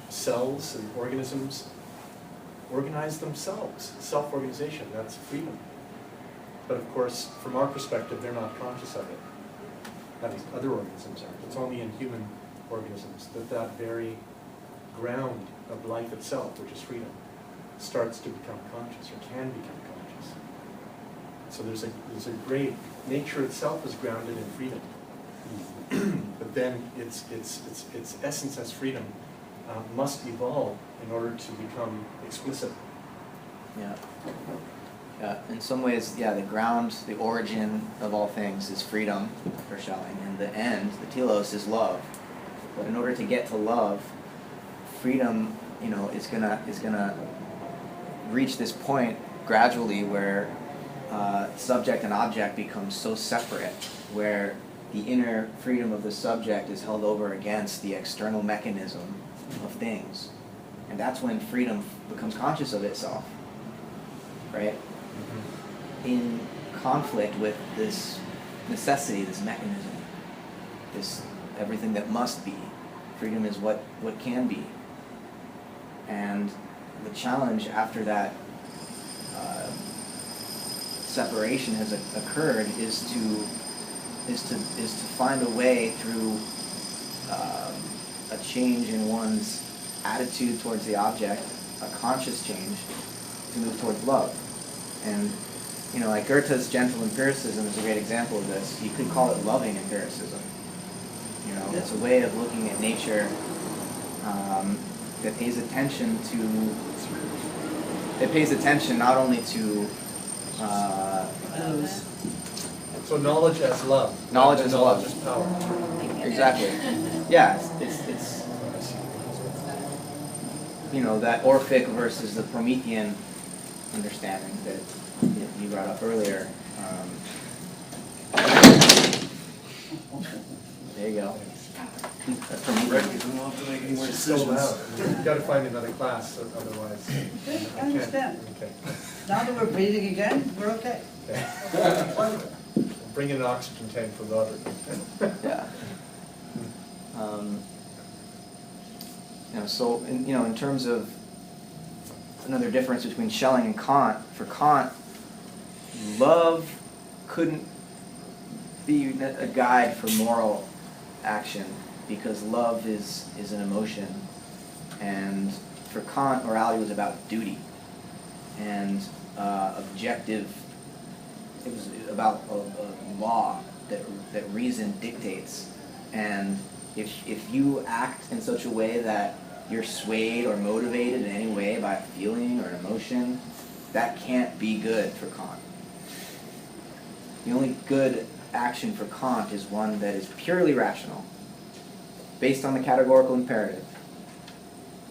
cells and organisms organize themselves. Self-organization, that's freedom. But of course, from our perspective, they're not conscious of it. That is, other organisms are. It's only in human organisms that very ground of life itself, which is freedom, starts to become conscious, or can become conscious. So there's a great, nature itself is grounded in freedom. But then its essence as freedom must evolve in order to become explicit. Yeah. Yeah. In some ways, yeah, the ground, the origin of all things is freedom for Schelling, and the end, the telos, is love. But in order to get to love, freedom, is gonna reach this point gradually where subject and object become so separate, where the inner freedom of the subject is held over against the external mechanism of things. And that's when freedom becomes conscious of itself, right? In conflict with this necessity, this mechanism, this everything that must be. Freedom is what can be. And the challenge after that separation has occurred is to find a way through a change in one's attitude towards the object, a conscious change, to move towards love. And like Goethe's gentle empiricism is a great example of this. You could call it loving empiricism. It's a way of looking at nature that pays attention not only to So knowledge as love. Knowledge as love. Knowledge as power. Exactly. Yeah, it's that Orphic versus the Promethean understanding that you brought up earlier. There you go. That's Promethean. It's still loud. You've got to find another class, otherwise. Okay, I understand. Okay. Now that we're breathing again, we're okay. Bring in an oxygen tank for Robert. Yeah. So in terms of another difference between Schelling and Kant, for Kant, love couldn't be a guide for moral action because love is an emotion, and for Kant, morality was about duty and objective. It was about a law that reason dictates, and if you act in such a way that you're swayed or motivated in any way by a feeling or an emotion, that can't be good for Kant. The only good action for Kant is one that is purely rational, based on the categorical imperative.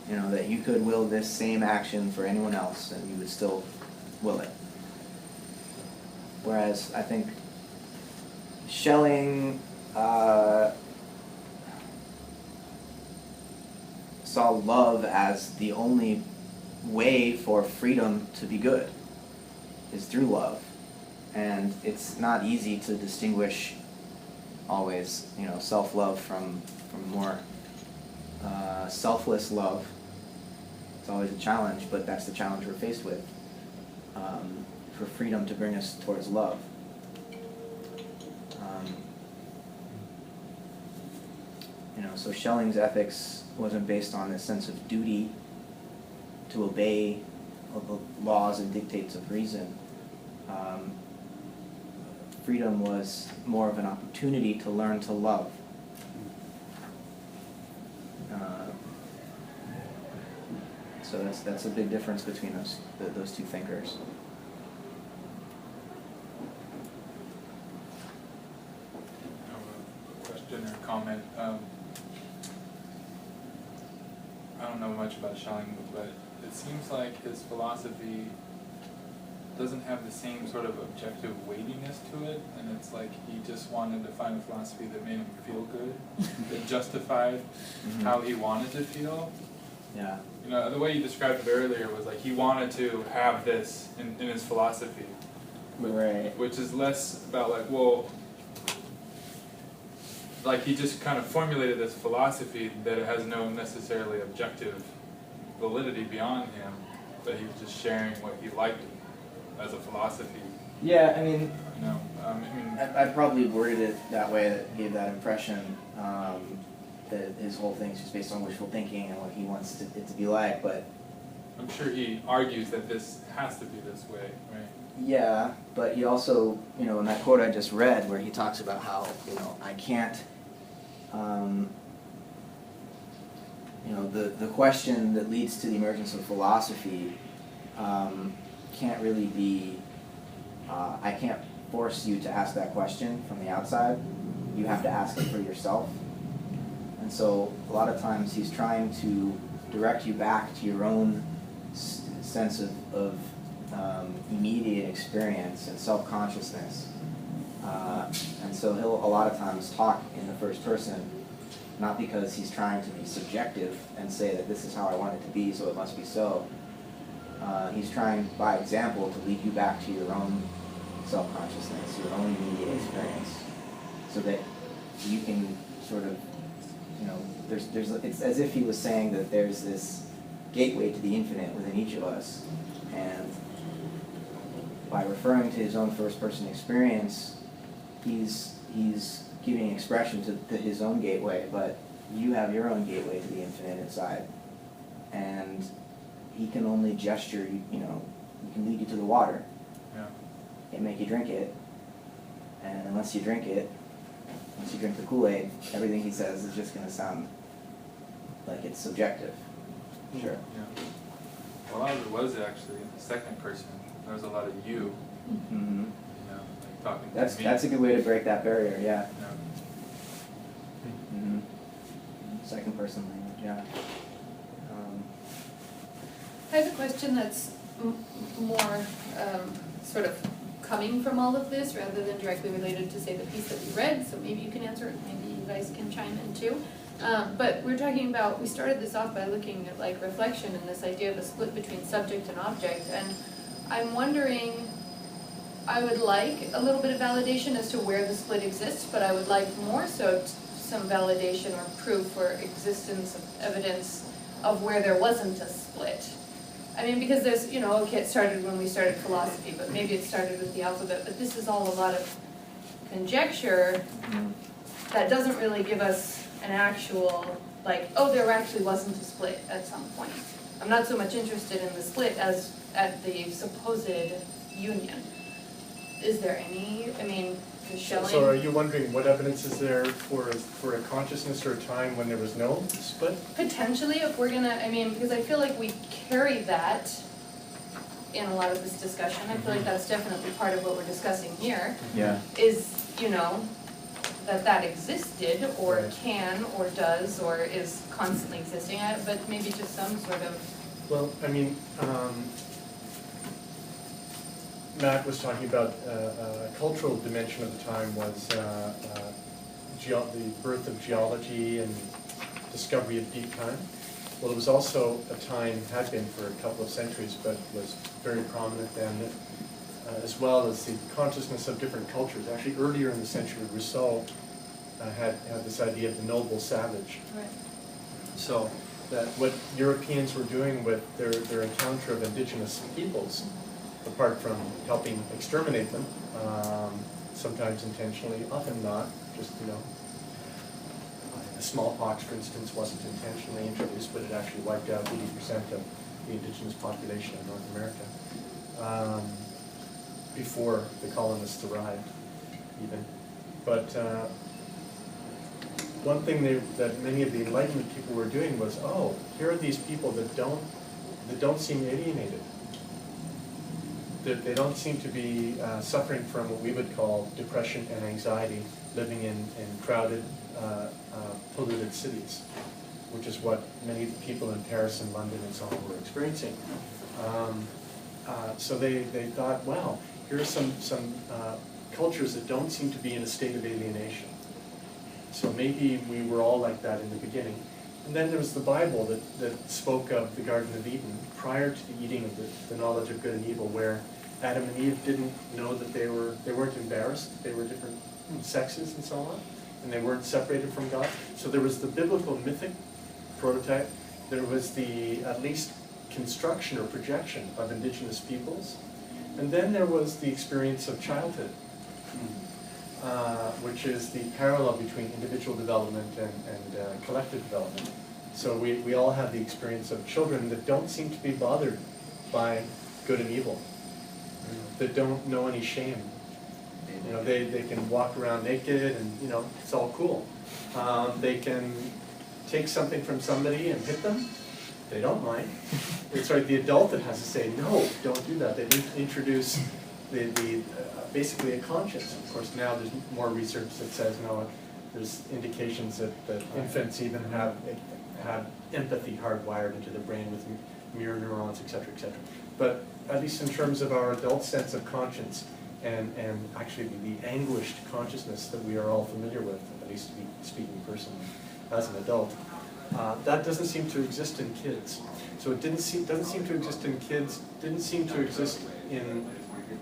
You know, that you could will this same action for anyone else and you would still will it. Whereas I think Schelling saw love as the only way for freedom to be good, is through love. And it's not easy to distinguish always, you know, self-love from more selfless love. It's always a challenge, but that's the challenge we're faced with, for freedom to bring us towards love. You know, so Schelling's ethics wasn't based on this sense of duty to obey the laws and dictates of reason. Freedom was more of an opportunity to learn to love. So that's a big difference between those two thinkers. A question or comment. I don't know much about Schelling, but it seems like his philosophy doesn't have the same sort of objective weightiness to it, and it's like he just wanted to find a philosophy that made him feel good, that justified how he wanted to feel. Yeah. You know, the way you described it earlier was like he wanted to have this in his philosophy. Right. Which is less about like, well, like he just kind of formulated this philosophy that it has no necessarily objective validity beyond him, but he was just sharing what he liked as a philosophy. Yeah, I mean, You know, I mean, I probably worded it that way that gave that impression, that his whole thing is just based on wishful thinking and what he wants it to be like, but I'm sure he argues that this has to be this way, right? yeah, but he also, you know, in that quote I just read where he talks about how, you know, I can't, you know, the question that leads to the emergence of philosophy can't really be, I can't force you to ask that question from the outside. You have to ask it for yourself. And so a lot of times he's trying to direct you back to your own sense of immediate experience and self-consciousness. And so he'll a lot of times talk in the first person, not because he's trying to be subjective and say that this is how I want it to be, so it must be so. He's trying, by example, to lead you back to your own self-consciousness, your own immediate experience, so that you can sort of, you know, it's as if he was saying that there's this gateway to the infinite within each of us, and by referring to his own first-person experience, he's giving expression to his own gateway, but you have your own gateway to the infinite inside, and he can only gesture, you know, he can lead you to the water. Yeah. Can't make you drink it, and unless you drink it, once you drink the Kool-Aid, everything he says is just going to sound like it's subjective. Sure. Yeah. A lot of it was actually second person. There was a lot of you. Mm-hmm. You know, like talking to me. That's a good way to break that barrier. Yeah. Yeah. Mm-hmm. Second person language. Yeah. I have a question that's more sort of coming from all of this rather than directly related to, say, the piece that we read, so maybe you can answer it, maybe you guys can chime in too. But we're talking about, we started this off by looking at like reflection and this idea of a split between subject and object, and I'm wondering, I would like a little bit of validation as to where the split exists, but I would like more so some validation or proof or existence of evidence of where there wasn't a split. I mean, because there's, okay, it started when we started philosophy, but maybe it started with the alphabet, but this is all a lot of conjecture that doesn't really give us an actual, like, oh, there actually wasn't a split at some point. I'm not so much interested in the split as at the supposed union. Is there any, I mean, Schelling? So are you wondering what evidence is there for a consciousness or a time when there was no split? Potentially, if we're gonna, I mean, because I feel like we carry that in a lot of this discussion. I feel like that's definitely part of what we're discussing here. Yeah. Is, that existed, or Right. can, or does, or is constantly existing, but maybe just some sort of. Well, I mean, Matt was talking about a cultural dimension of the time was the birth of geology and discovery of deep time. Well, it was also a time, had been for a couple of centuries, but was very prominent then, as well as the consciousness of different cultures. Actually, earlier in the century, Rousseau had this idea of the noble savage. Right. So that what Europeans were doing with their encounter of indigenous peoples, apart from helping exterminate them, sometimes intentionally, often not, just, the smallpox, for instance, wasn't intentionally introduced, but it actually wiped out 80% of the indigenous population of North America before the colonists arrived, even. But one thing that many of the Enlightenment people were doing was, oh, here are these people that don't seem alienated. That they don't seem to be suffering from what we would call depression and anxiety, living in crowded, polluted cities, which is what many people in Paris and London and so on were experiencing. So they thought, wow, here are some cultures that don't seem to be in a state of alienation. So maybe we were all like that in the beginning. And then there was the Bible that spoke of the Garden of Eden prior to the eating of the knowledge of good and evil, where Adam and Eve didn't know that they weren't embarrassed, they were different sexes and so on, and they weren't separated from God. So there was the biblical mythic prototype, there was the at least construction or projection of indigenous peoples, and then there was the experience of childhood, which is the parallel between individual development and collective development. So we all have the experience of children that don't seem to be bothered by good and evil, that don't know any shame. They can walk around naked and, it's all cool. They can take something from somebody and hit them. They don't mind. It's like the adult that has to say, no, don't do that. They introduce basically a conscience. Of course, now there's more research that says, no, there's indications that infants even have empathy hardwired into the brain with mirror neurons, et cetera, et cetera. But at least in terms of our adult sense of conscience and actually the anguished consciousness that we are all familiar with, at least speaking personally as an adult, that doesn't seem to exist in kids. So it doesn't seem to exist in kids, didn't seem to exist in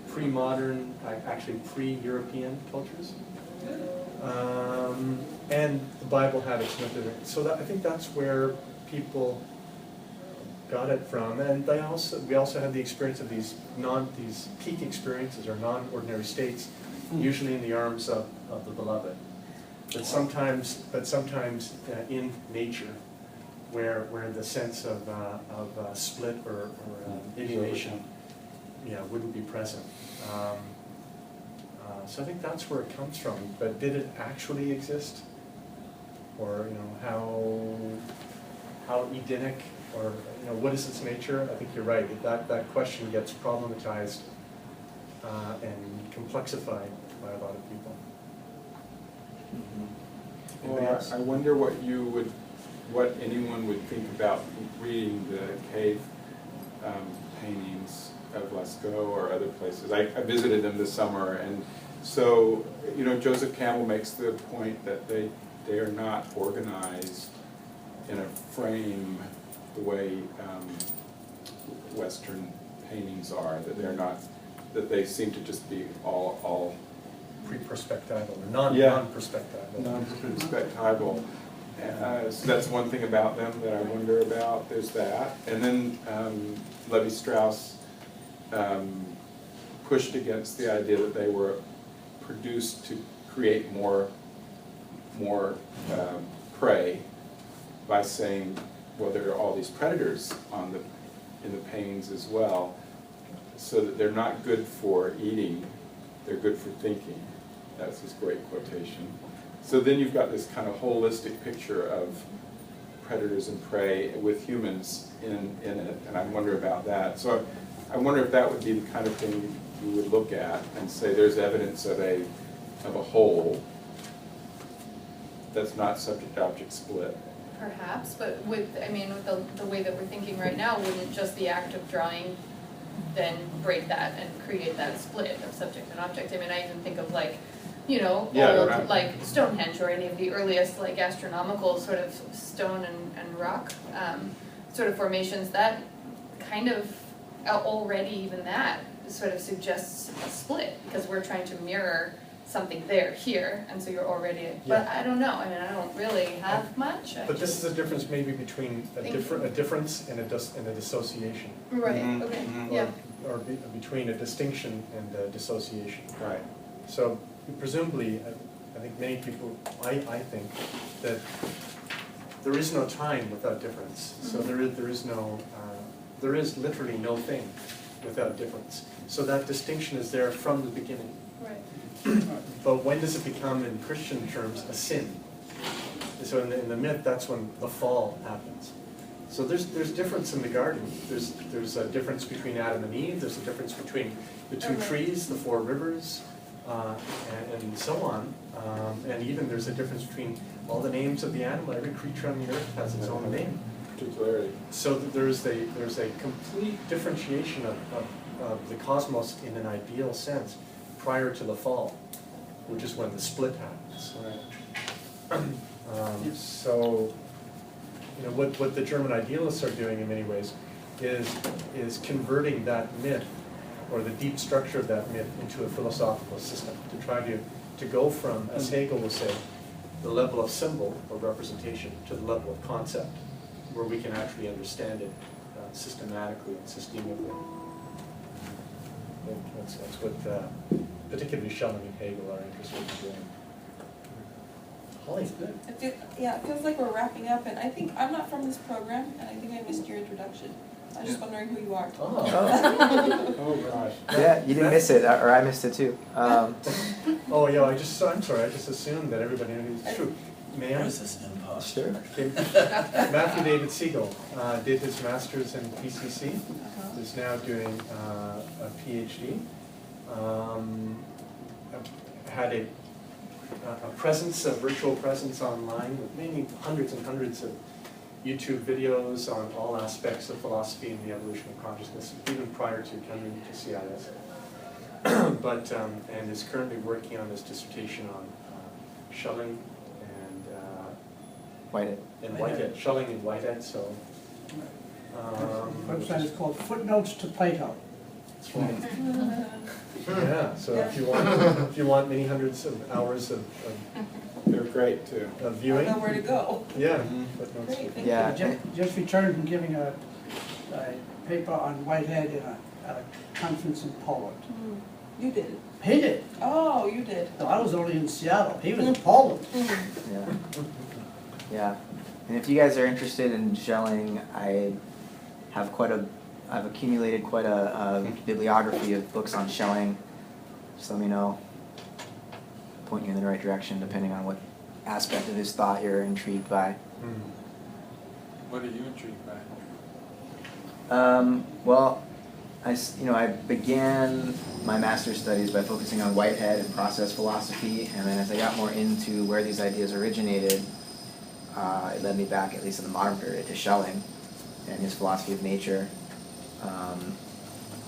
pre-modern, actually pre-European cultures. And the Bible had its method. So I think that's where people got it from. And we also had the experience of these peak experiences or non-ordinary states, usually in the arms of the beloved. But sometimes in nature, where the sense of split or alienation, wouldn't be present. So I think that's where it comes from. But did it actually exist, or how Edenic, or what is its nature? I think you're right. That question gets problematized and complexified by a lot of people. Well, I wonder what anyone would think about reading the cave paintings of Lascaux or other places. I visited them this summer, and so Joseph Campbell makes the point that they are not organized in a frame the way Western paintings are. That they seem to just be all Pre-perspectival or non-perspectival. Non-perspectival. So that's one thing about them that I wonder about. There's that. And then Levi-Strauss pushed against the idea that they were produced to create more prey by saying, well, there are all these predators in the pains as well, so that they're not good for eating, they're good for thinking. That's his great quotation. So then you've got this kind of holistic picture of predators and prey with humans in it, and I wonder about that. So I wonder if that would be the kind of thing you would look at and say there's evidence of a whole that's not subject-object split. Perhaps, but with the way that we're thinking right now, wouldn't just the act of drawing then break that and create that split of subject and object? I mean, I even think of old, like Stonehenge or any of the earliest like astronomical sort of stone and rock sort of formations, that kind of already even that sort of suggests a split, because we're trying to mirror something there, here, and so you're already, but I don't know, I mean, I don't really have much. But this is a difference maybe between a difference and a dissociation. Right, okay, yeah. Or between a distinction and a dissociation. Right. So presumably, I think many people, I think that there is no time without difference. So there is literally no thing without difference. So that distinction is there from the beginning. Right. But when does it become, in Christian terms, a sin? So in the myth, that's when the fall happens. So there's difference in the garden. There's a difference between Adam and Eve. There's a difference between the two trees, the four rivers, and so on. And even there's a difference between all the names of the animal. Every creature on the earth has its own name. Particularly. So there's a complete differentiation of the cosmos in an ideal sense prior to the fall, which is when the split happens. Right. So, what the German idealists are doing in many ways is converting that myth, or the deep structure of that myth, into a philosophical system, to try to go from, as Hegel will say, the level of symbol or representation to the level of concept, where we can actually understand it systematically and systemically. That's what particularly Schelling and Hegel are interested in doing. Holly's good. It feels like we're wrapping up, and I think I'm not from this program, and I think I missed your introduction. I was just wondering who you are. Oh gosh. Yeah, you didn't miss it, or I missed it too. Oh yeah, I'm sorry, I just assumed that everybody knew. True. May I? Sure. Okay. Matthew David Siegel did his master's in PCC. Is now doing a PhD. Had a presence, a virtual presence online with many hundreds and hundreds of YouTube videos on all aspects of philosophy and the evolution of consciousness, even prior to coming to CIIS. And is currently working on his dissertation on Schelling and Whitehead. Schelling and Whitehead. So Website is called Footnotes to Plato. yeah. So if you want many hundreds of hours of They're great too. viewing. I know where to go. Yeah. Great, thank Yeah. Just returned from giving a paper on Whitehead at a conference in Poland. You did. He did. Oh, you did. No, I was only in Seattle. He was in Poland. Yeah. Yeah. And if you guys are interested in Schelling, I've accumulated quite a bibliography of books on Schelling. Just let me know. Point you in the right direction depending on what aspect of his thought you're intrigued by. What are you intrigued by? Well, I began my master's studies by focusing on Whitehead and process philosophy, and then as I got more into where these ideas originated, it led me back, at least in the modern period, to Schelling and his philosophy of nature.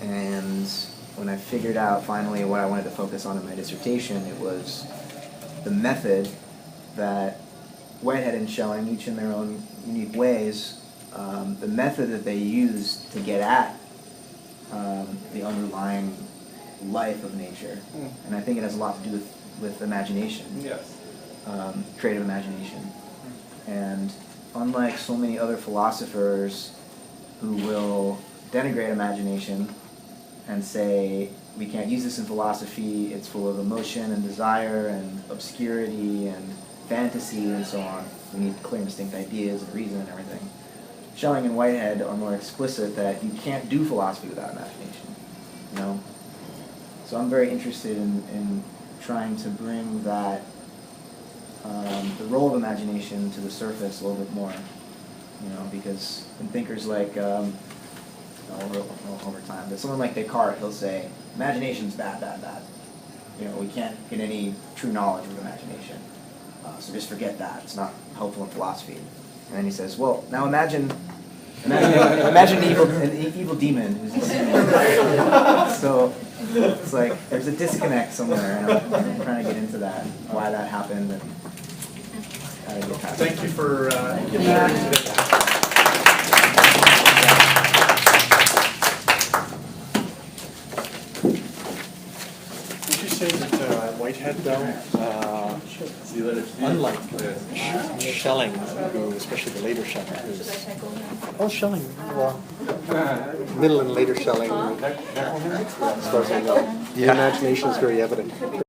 And when I figured out finally what I wanted to focus on in my dissertation, it was the method that Whitehead and Schelling, each in their own unique ways, the method that they used to get at the underlying life of nature. And I think it has a lot to do with imagination. Yes. Creative imagination. And unlike so many other philosophers who will denigrate imagination and say, we can't use this in philosophy, it's full of emotion and desire and obscurity and fantasy and so on. We need clear and distinct ideas and reason and everything. Schelling and Whitehead are more explicit that you can't do philosophy without imagination, you know? So I'm very interested in trying to bring that, the role of imagination to the surface a little bit more, you know, because when thinkers like, over time, but someone like Descartes, he'll say, imagination's bad, bad, bad. You know, we can't get any true knowledge with imagination. So just forget that. It's not helpful in philosophy. And then he says, well, now imagine an evil demon who's deceiving you. So it's like there's a disconnect somewhere, and I'm trying to get into that, why that happened, and how to get past it. Thank you for sharing today. Would you say that Whitehead, though, unlike Schelling, especially the later Schelling, oh, Schelling, well, middle and later Schelling, as far as I know, the imagination is very evident.